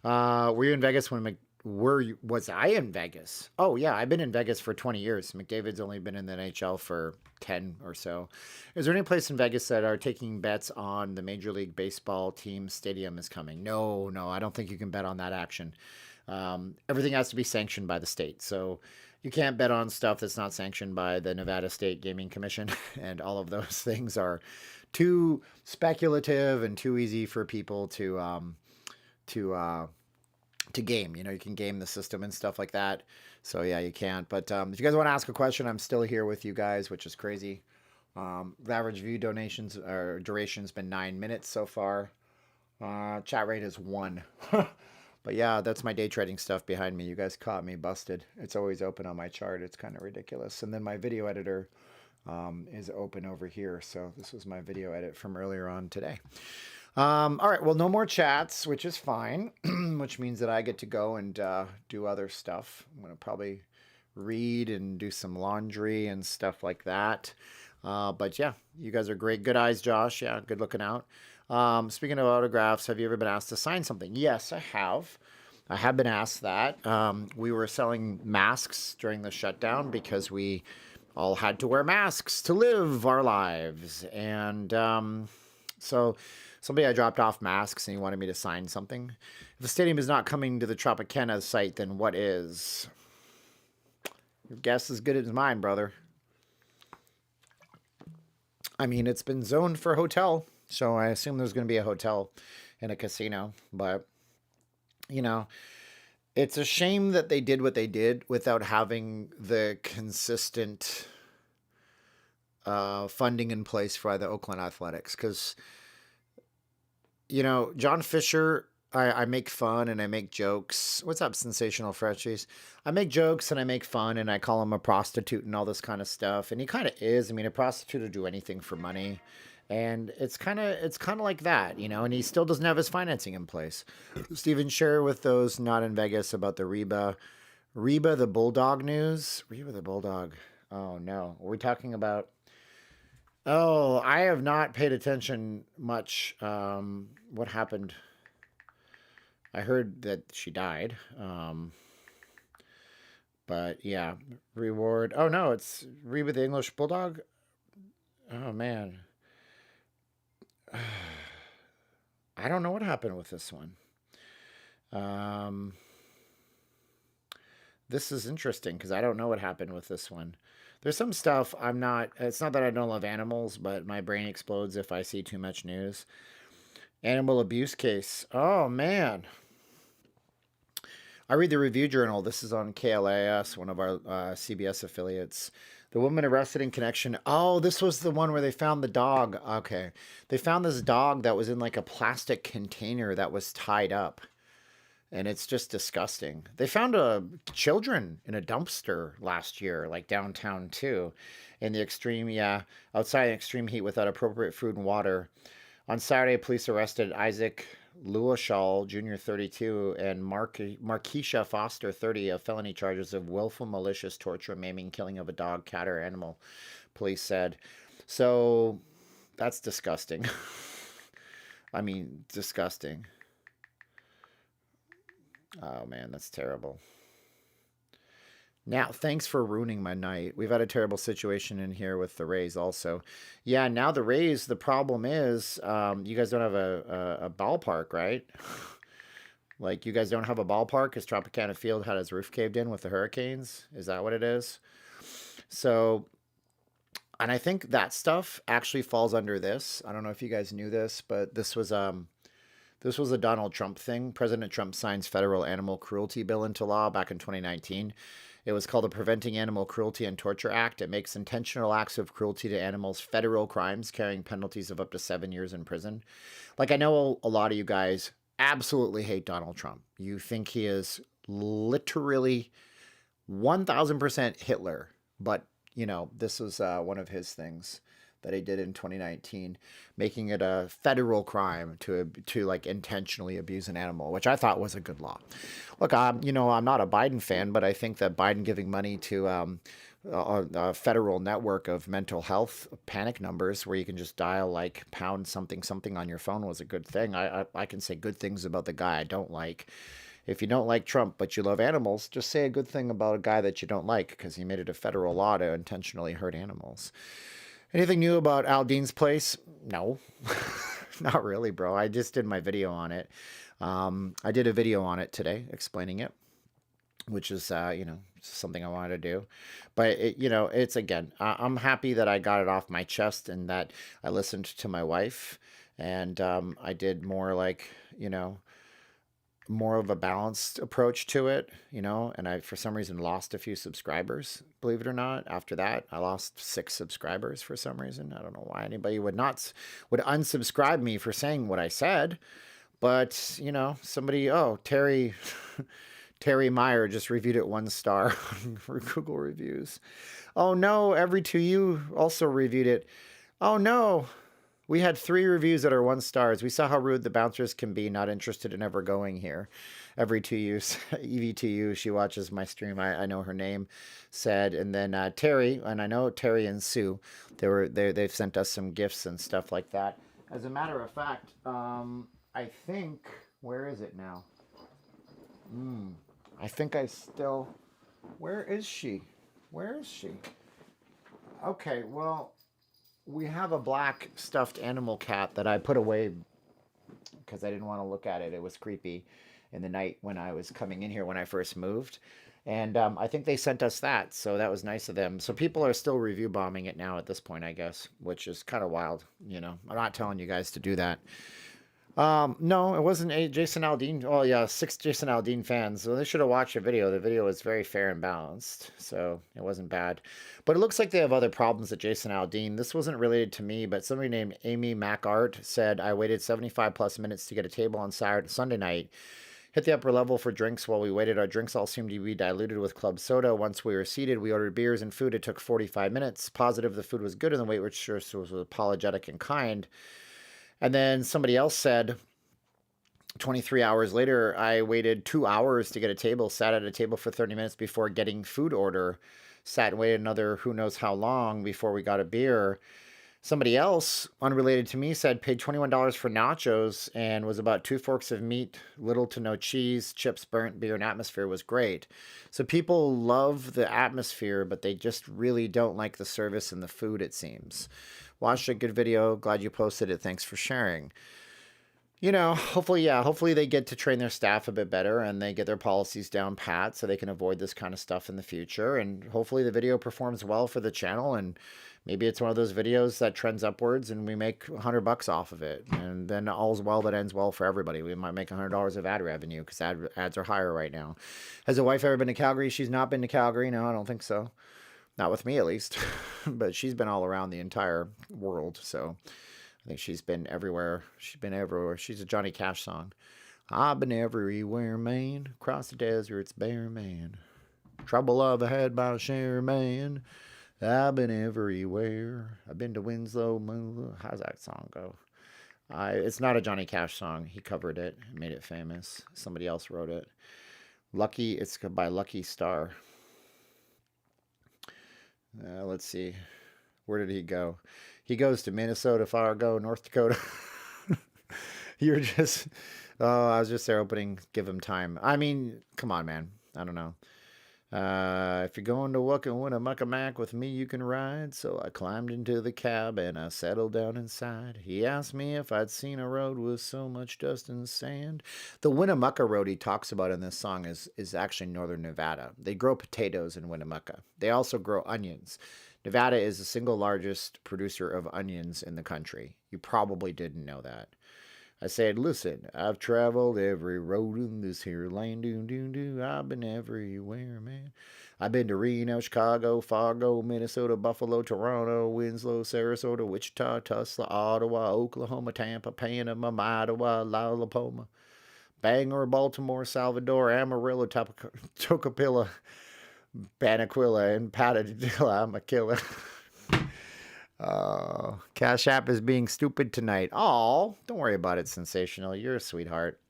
Were you in Vegas when was I in Vegas? Oh yeah, I've been in Vegas for 20 years. McDavid's only been in the NHL for 10 or so. Is there any place in Vegas that are taking bets on the Major League Baseball team stadium is coming? No, I don't think you can bet on that action. Everything has to be sanctioned by the state. So you can't bet on stuff that's not sanctioned by the Nevada State Gaming Commission. And all of those things are too speculative and too easy for people to game. You know, you can game the system and stuff like that. So yeah, you can't. But if you guys want to ask a question, I'm still here with you guys, which is crazy. The average view donations or duration's been 9 minutes so far. Chat rate is 1. But yeah, that's my day trading stuff behind me. You guys caught me busted. It's always open on my chart. It's kind of ridiculous. And then my video editor is open over here. So this was my video edit from earlier on today. All right, well, no more chats, which is fine, which means that I get to go and do other stuff. I'm going to probably read and do some laundry and stuff like that. But yeah, you guys are great. Good eyes, Josh. Yeah, good looking out. Speaking of autographs, have you ever been asked to sign something? Yes, I have. I have been asked that. We were selling masks during the shutdown because we all had to wear masks to live our lives. And so somebody I dropped off masks and he wanted me to sign something. If the stadium is not coming to the Tropicana site, then what is? Your guess is as good as mine, brother. I mean, it's been zoned for hotel, so I assume there's going to be a hotel and a casino. But, you know, it's a shame that they did what they did without having the consistent funding in place for the Oakland Athletics. Because, you know, John Fisher, I make fun and I make jokes. What's up, Sensational Freshies? I make jokes and I make fun and I call him a prostitute and all this kind of stuff. And he kind of is. I mean, a prostitute will do anything for money. And it's kind of like that, you know, and he still doesn't have his financing in place. Steven, share with those not in Vegas about the Reba the Bulldog news. Reba the Bulldog. Oh, no. Are we talking about... Oh, I have not paid attention much. What happened? I heard that she died. But yeah, reward. Oh no, it's Reba the English Bulldog. Oh man. I don't know what happened with this one. This is interesting because I don't know what happened with this one. There's some stuff it's not that I don't love animals, but my brain explodes if I see too much news. Animal abuse case. Oh man. I read the Review Journal. This is on KLAS, one of our CBS affiliates. The woman arrested in connection. Oh, this was the one where they found the dog. Okay. They found this dog that was in like a plastic container that was tied up. and it's just disgusting. They found children in a dumpster last year, like downtown too, in the extreme, yeah, outside in extreme heat without appropriate food and water. On Saturday, police arrested Isaac Lewishall, Jr., 32, and Markeisha Foster, 30, of felony charges of willful malicious torture, maiming, killing of a dog, cat, or animal, police said. So that's disgusting. I mean, disgusting. Oh man, that's terrible. Now, thanks for ruining my night. We've had a terrible situation in here with the Rays also. Yeah, now the Rays, the problem is you guys don't have a ballpark, right? Like, you guys don't have a ballpark because Tropicana Field had its roof caved in with the hurricanes. Is that what it is? So, and I think that stuff actually falls under this. I don't know if you guys knew this, but this was a Donald Trump thing. President Trump signs federal animal cruelty bill into law back in 2019. It was called the Preventing Animal Cruelty and Torture Act. It makes intentional acts of cruelty to animals federal crimes, carrying penalties of up to 7 years in prison. Like, I know a lot of you guys absolutely hate Donald Trump. You think he is literally 1000% Hitler. But, you know, this was one of his things that he did in 2019, making it a federal crime to like intentionally abuse an animal, which I thought was a good law. Look, I'm not a Biden fan, but I think that Biden giving money to a federal network of mental health panic numbers where you can just dial like pound something something on your phone was a good thing. I can say good things about the guy I don't like. If you don't like Trump but you love animals, just say a good thing about a guy that you don't like because he made it a federal law to intentionally hurt animals. Anything new about Aldine's place? No, not really, bro. I just did my video on it. I did a video on it today explaining it, which is, something I wanted to do. But, it's again, I'm happy that I got it off my chest and that I listened to my wife and I did more like, more of a balanced approach to it, and I, for some reason, lost a few subscribers, believe it or not. After that, I lost 6 subscribers for some reason. I don't know why anybody would unsubscribe me for saying what I said. But, somebody, Terry, Terry Meyer just reviewed it 1 star for Google reviews. Oh no, every 2U also reviewed it. Oh no. We had 3 reviews that are 1 stars. We saw how rude the bouncers can be, not interested in ever going here. Every 2U, EV2U, she watches my stream. I know her name, said. And then Terry, and I know Terry and Sue, they've sent us some gifts and stuff like that. As a matter of fact, I think, where is it now? I think where is she? Where is she? Okay, well, we have a black stuffed animal cat that I put away because I didn't want to look at it. It was creepy in the night when I was coming in here when I first moved. And I think they sent us that, so that was nice of them. So people are still review bombing it now at this point, I guess, which is kind of wild. I'm not telling you guys to do that. No, it wasn't a Jason Aldean. Oh yeah, 6 Jason Aldean fans. So they should have watched the video. The video was very fair and balanced, so it wasn't bad. But it looks like they have other problems at Jason Aldean. This wasn't related to me, but somebody named Amy MacArt said, I waited 75 plus minutes to get a table on Sunday night. Hit the upper level for drinks while we waited. Our drinks all seemed to be diluted with club soda. Once we were seated, we ordered beers and food. It took 45 minutes. Positive the food was good and the waitress was apologetic and kind. And then somebody else said, 23 hours later, I waited 2 hours to get a table, sat at a table for 30 minutes before getting food order, sat and waited another who knows how long before we got a beer. Somebody else, unrelated to me, said paid $21 for nachos and was about 2 forks of meat, little to no cheese, chips burnt, beer, and atmosphere was great. So people love the atmosphere, but they just really don't like the service and the food, it seems. Watched a good video. Glad you posted it. Thanks for sharing. Hopefully they get to train their staff a bit better and they get their policies down pat so they can avoid this kind of stuff in the future. And hopefully the video performs well for the channel and maybe it's one of those videos that trends upwards and we make $100 off of it. And then all's well that ends well for everybody. We might make $100 of ad revenue because ads are higher right now. Has a wife ever been to Calgary? She's not been to Calgary. No, I don't think so. Not with me, at least. But she's been all around the entire world. So I think she's been everywhere. She's been everywhere. She's a Johnny Cash song. I've been everywhere, man. Across the deserts bare, man. Trouble I've had by share, man. I've been everywhere. I've been to Winslow. How's that song go? It's not a Johnny Cash song. He covered it and made it famous. Somebody else wrote it. Lucky, it's by Lucky Star. Let's see. Where did he go? He goes to Minnesota, Fargo, North Dakota. You're just, oh, I was just there opening. Give him time. I mean, come on, man. I don't know. If you're going to work and win a muckamuck with me, you can ride. So I climbed into the cab and I settled down inside. He asked me if I'd seen a road with so much dust and sand. The Winnemucca road he talks about in this song is actually northern Nevada. They grow potatoes in Winnemucca. They also grow onions. Nevada is the single largest producer of onions in the country. You probably didn't know that. I said, listen, I've traveled every road in this here land, doo. I've been everywhere, man. I've been to Reno, Chicago, Fargo, Minnesota, Buffalo, Toronto, Winslow, Sarasota, Wichita, Tulsa, Ottawa, Oklahoma, Tampa, Panama, Mattawa, Lalapoma, Bangor, Baltimore, Salvador, Amarillo, Tocopilla, Banaquilla, and Patadilla. I'm a killer. Cash App is being stupid tonight. Oh, don't worry about it, Sensational. You're a sweetheart.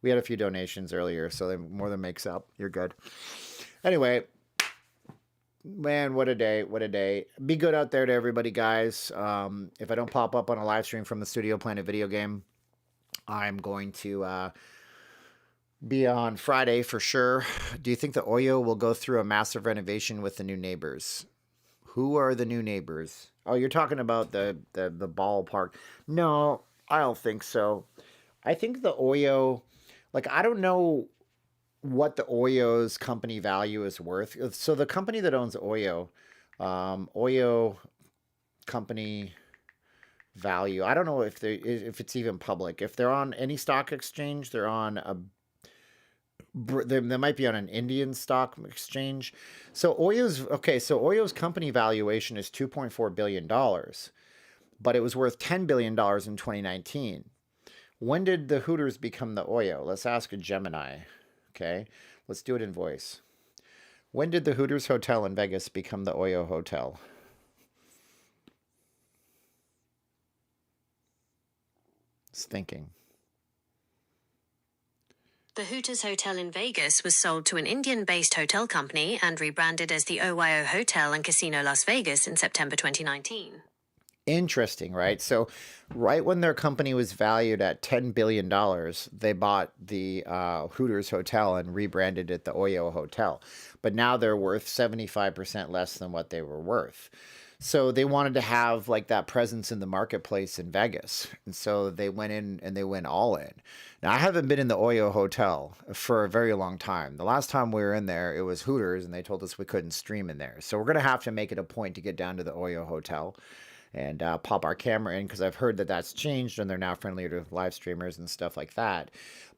We had a few donations earlier, so they more than makes up. You're good. Anyway, man, what a day. What a day. Be good out there to everybody, guys. If I don't pop up on a live stream from the studio playing a video game, I'm going to be on Friday for sure. Do you think the Oyo will go through a massive renovation with the new neighbors? Who are the new neighbors? Oh, you're talking about the ballpark. No, I don't think so. I think the Oyo, like, I don't know what the Oyo's company value is worth. So the company that owns Oyo, Oyo company value, I don't know if it's even public. If they're on any stock exchange, they're on a they might be on an Indian stock exchange. So Oyo's company valuation is $2.4 billion, but it was worth $10 billion in 2019. When did the Hooters become the Oyo? Let's ask a Gemini. Okay, let's do it in voice. When did the Hooters Hotel in Vegas become the Oyo Hotel? It's thinking. The Hooters Hotel in Vegas was sold to an Indian-based hotel company and rebranded as the OYO Hotel and Casino Las Vegas in September 2019. Interesting, right? So right when their company was valued at $10 billion, they bought the Hooters Hotel and rebranded it the Oyo Hotel. But now they're worth 75% less than what they were worth. So they wanted to have like that presence in the marketplace in Vegas. And so they went in and they went all in. Now, I haven't been in the Oyo Hotel for a very long time. The last time we were in there, it was Hooters, and they told us we couldn't stream in there. So we're going to have to make it a point to get down to the Oyo Hotel and pop our camera in, because I've heard that that's changed and they're now friendlier to live streamers and stuff like that.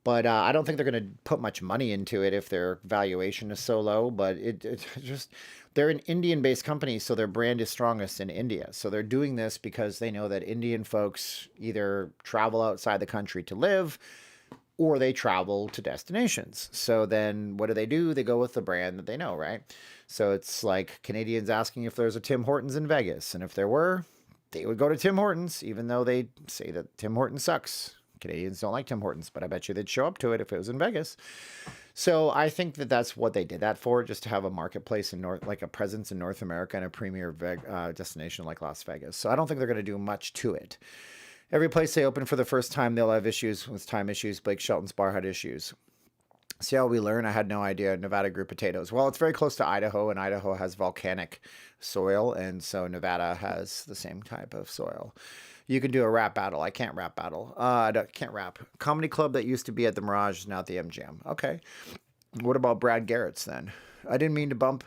But I don't think they're going to put much money into it if their valuation is so low. But it just, they're an Indian-based company, so their brand is strongest in India. So they're doing this because they know that Indian folks either travel outside the country to live, or they travel to destinations. So then what do? They go with the brand that they know, right? So it's like Canadians asking if there's a Tim Hortons in Vegas. And if there were, they would go to Tim Hortons, even though they say that Tim Hortons sucks. Canadians don't like Tim Hortons, but I bet you they'd show up to it if it was in Vegas. So I think that that's what they did that for, just to have a marketplace in like a presence in North America and a premier destination like Las Vegas. So I don't think they're going to do much to it. Every place they open for the first time, they'll have issues with time issues. Blake Shelton's bar had issues. See how we learn? I had no idea. Nevada grew potatoes. Well, it's very close to Idaho, and Idaho has volcanic soil, and so Nevada has the same type of soil. You can do a rap battle. I can't rap battle. I can't rap. Comedy club that used to be at the Mirage is now at the MGM. Okay. What about Brad Garrett's then? I didn't mean to bump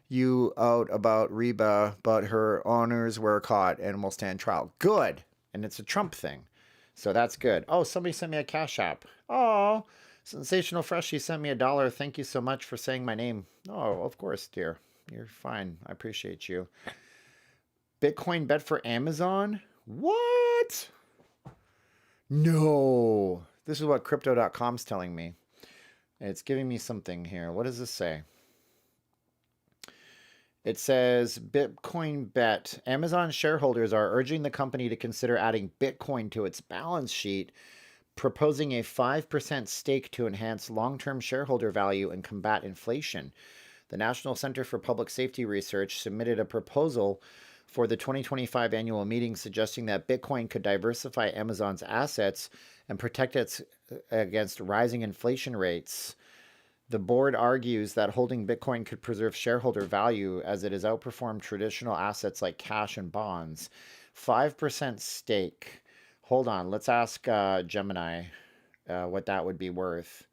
you out about Reba, but her honors were caught and will stand trial. Good. And it's a Trump thing. So that's good. Oh, somebody sent me a Cash App. Oh, Sensational Freshie sent me $1. Thank you so much for saying my name. Oh, of course, dear. You're fine. I appreciate you. Bitcoin bet for Amazon? What? No. This is what crypto.com's telling me. It's giving me something here. What does this say? It says Bitcoin bet. Amazon shareholders are urging the company to consider adding Bitcoin to its balance sheet, proposing a 5% stake to enhance long-term shareholder value and combat inflation. The National Center for Public Safety Research submitted a proposal for the 2025 annual meeting suggesting that Bitcoin could diversify Amazon's assets and protect it against rising inflation rates. The board argues that holding Bitcoin could preserve shareholder value as it has outperformed traditional assets like cash and bonds. 5% stake. Hold on, let's ask Gemini what that would be worth.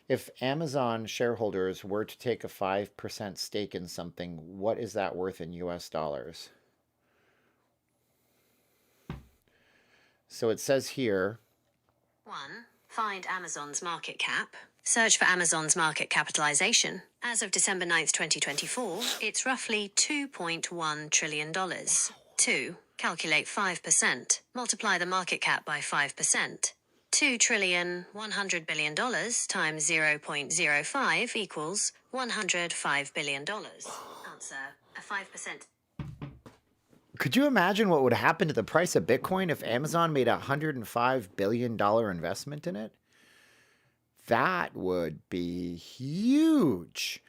If Amazon shareholders were to take a 5% stake in something, what is that worth in US dollars? So it says here. 1. Find Amazon's market cap. Search for Amazon's market capitalization. As of December 9th, 2024, it's roughly $2.1 trillion. 2. Calculate 5%. Multiply the market cap by 5%. $2.1 trillion times 0.05 equals $105 billion. Answer, a 5%. Could you imagine what would happen to the price of Bitcoin if Amazon made a $105 billion investment in it? That would be huge.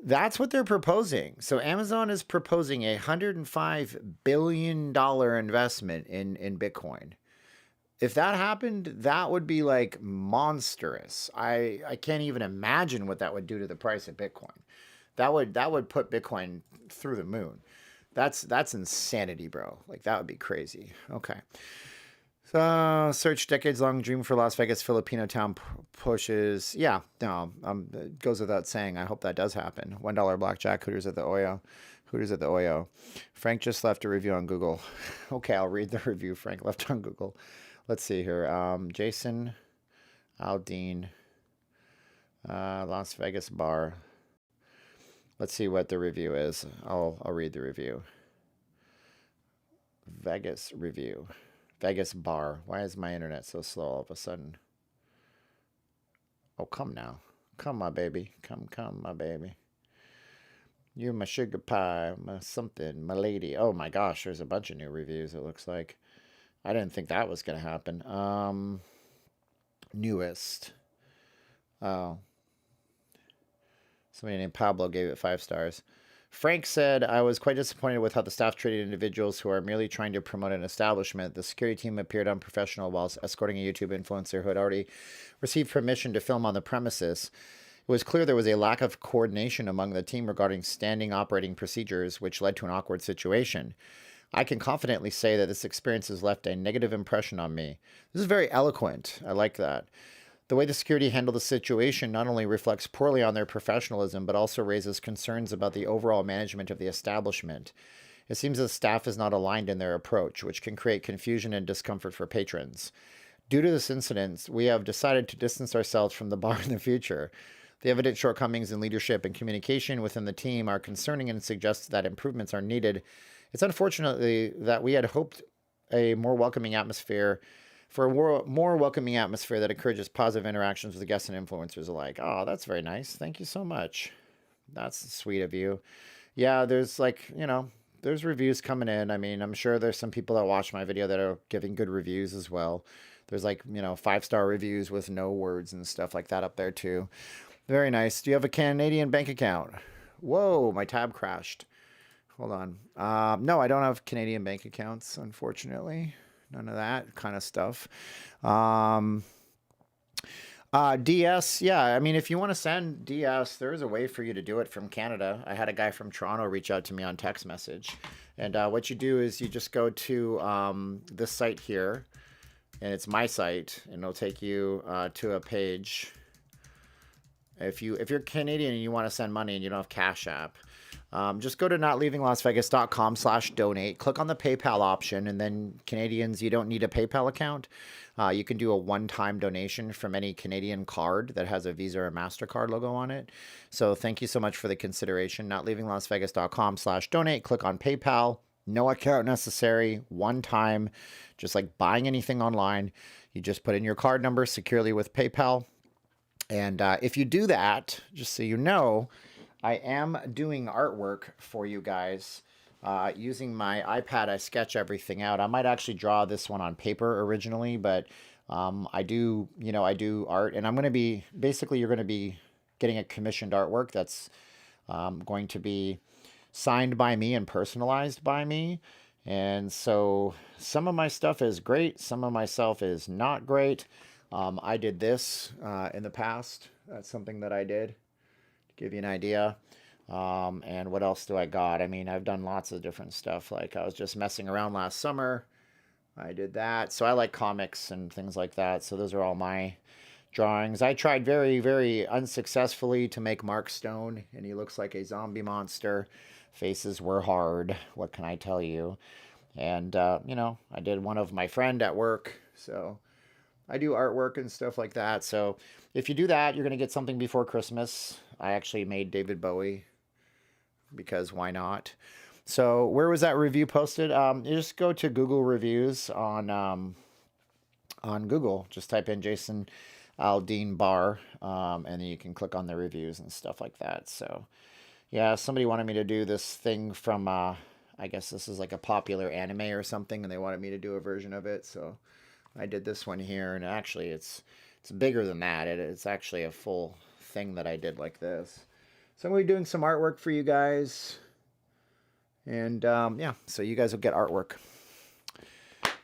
That's what they're proposing. So Amazon is proposing a $105 billion investment in Bitcoin. If that happened, that would be like monstrous. I can't even imagine what that would do to the price of Bitcoin. That would put Bitcoin through the moon. That's insanity, bro. Like, that would be crazy. Okay. So, search decades-long dream for Las Vegas Filipino town pushes. Yeah, no, it goes without saying. I hope that does happen. $1 blackjack, Hooters at the Oyo. Hooters at the Oyo. Frank just left a review on Google. Okay, I'll read the review Frank left on Google. Let's see here. Jason Aldean, Las Vegas bar. Let's see what the review is. I'll read the review. Vegas review. Vegas bar. Why is my internet so slow all of a sudden? Oh, come now. Come, my baby. Come, my baby. You're my sugar pie, my something, my lady. Oh my gosh, there's a bunch of new reviews, it looks like. I didn't think that was going to happen. Newest. Oh. Somebody named Pablo gave it 5 stars. Frank said, I was quite disappointed with how the staff treated individuals who are merely trying to promote an establishment. The security team appeared unprofessional whilst escorting a YouTube influencer who had already received permission to film on the premises. It was clear there was a lack of coordination among the team regarding standing operating procedures, which led to an awkward situation. I can confidently say that this experience has left a negative impression on me. This is very eloquent. I like that. The way the security handled the situation not only reflects poorly on their professionalism, but also raises concerns about the overall management of the establishment. It seems the staff is not aligned in their approach, which can create confusion and discomfort for patrons. Due to this incident, we have decided to distance ourselves from the bar in the future. The evident shortcomings in leadership and communication within the team are concerning and suggest that improvements are needed. It's unfortunately that we had hoped a more welcoming atmosphere that encourages positive interactions with the guests and influencers alike. Oh, that's very nice. Thank you so much. That's sweet of you. Yeah, there's there's reviews coming in. I mean, I'm sure there's some people that watch my video that are giving good reviews as well. There's 5-star reviews with no words and stuff like that up there too. Very nice. Do you have a Canadian bank account? Whoa, my tab crashed. Hold on. No, I don't have Canadian bank accounts, unfortunately. None of that kind of stuff. DS, yeah. I mean, if you want to send DS, there is a way for you to do it from Canada. I had a guy from Toronto reach out to me on text message. And what you do is you just go to this site here. And it's my site. And it'll take you to a page. If you're Canadian and you want to send money and you don't have Cash App, just go to notleavinglasvegas.com/donate. Click on the PayPal option, and then Canadians, you don't need a PayPal account. You can do a one-time donation from any Canadian card that has a Visa or MasterCard logo on it. So thank you so much for the consideration. Notleavinglasvegas.com/donate. Click on PayPal. No account necessary, one time, just like buying anything online. You just put in your card number securely with PayPal. And if you do that, just so you know, I am doing artwork for you guys. Using my iPad, I sketch everything out. I might actually draw this one on paper originally, but I do, I do art, and I'm going to be basically you're going to be getting a commissioned artwork that's going to be signed by me and personalized by me. And so some of my stuff is great, some of my stuff is not great. I did this in the past. That's something that I did to give you an idea. And what else do I got? I mean, I've done lots of different stuff. Like I was just messing around last summer. I did that. So I like comics and things like that. So those are all my drawings. I tried very, very unsuccessfully to make Mark Stone, and he looks like a zombie monster. Faces were hard. What can I tell you? And, I did one of my friend at work. So I do artwork and stuff like that. So if you do that, you're going to get something before Christmas. I actually made David Bowie because why not? So where was that review posted? You just go to Google reviews on Google. Just type in Jason Aldean Bar, and then you can click on the reviews and stuff like that. So yeah, somebody wanted me to do this thing from I guess this is like a popular anime or something, and they wanted me to do a version of it. So I did this one here, and actually it's bigger than that. It's actually a full thing that I did like this. So I'm going to be doing some artwork for you guys. And yeah, so you guys will get artwork.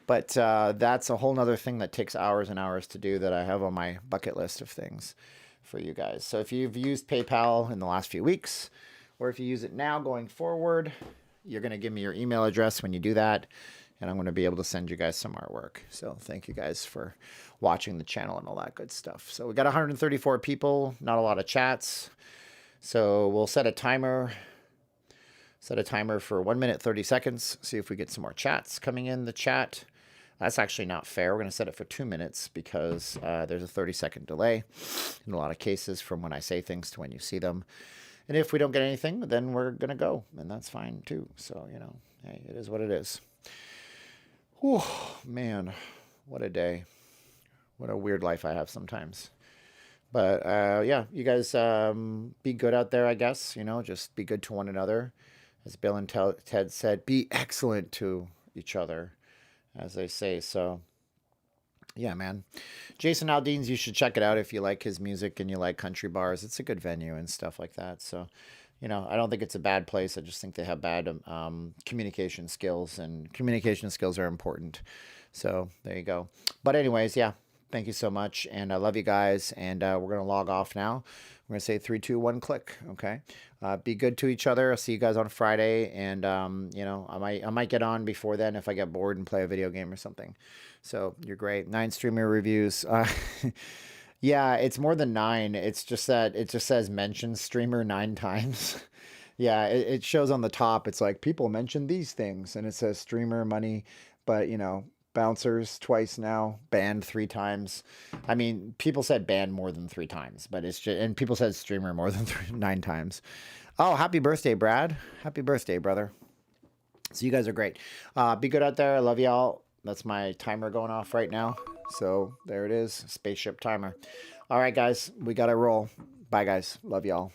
But that's a whole nother thing that takes hours and hours to do that I have on my bucket list of things for you guys. So if you've used PayPal in the last few weeks, or if you use it now going forward, you're going to give me your email address when you do that, and I'm going to be able to send you guys some artwork. So thank you guys for watching the channel and all that good stuff. So we got 134 people, not a lot of chats. So we'll set a timer. Set a timer for 1 minute, 30 seconds. See if we get some more chats coming in the chat. That's actually not fair. We're going to set it for 2 minutes because there's a 30-second delay in a lot of cases from when I say things to when you see them. And if we don't get anything, then we're going to go. And that's fine too. So, hey, it is what it is. Whew, man, what a day. What a weird life I have sometimes. But yeah, you guys be good out there, I guess. Just be good to one another. As Bill and Ted said, be excellent to each other, as they say. So, yeah, man. Jason Aldean's, you should check it out if you like his music and you like country bars. It's a good venue and stuff like that. So, I don't think it's a bad place. I just think they have bad communication skills, and communication skills are important. So, there you go. But anyways, yeah. Thank you so much, and I love you guys, and we're going to log off now. We're going to say 3, 2, 1, click, okay? Be good to each other. I'll see you guys on Friday, and, I might get on before then if I get bored and play a video game or something. So, you're great. 9 streamer reviews. Yeah, it's more than 9. It's just that it just says mention streamer 9 times. Yeah, it shows on the top. It's like, people mention these things, and it says streamer money, but, bouncers twice now, banned 3 times. I mean, people said banned more than 3 times, but it's just, and people said streamer more than 9 times. Oh, happy birthday, Brad. Happy birthday, brother. So you guys are great. Be good out there. I love y'all. That's my timer going off right now. So there it is. Spaceship timer. All right, guys, we got to roll. Bye, guys. Love y'all.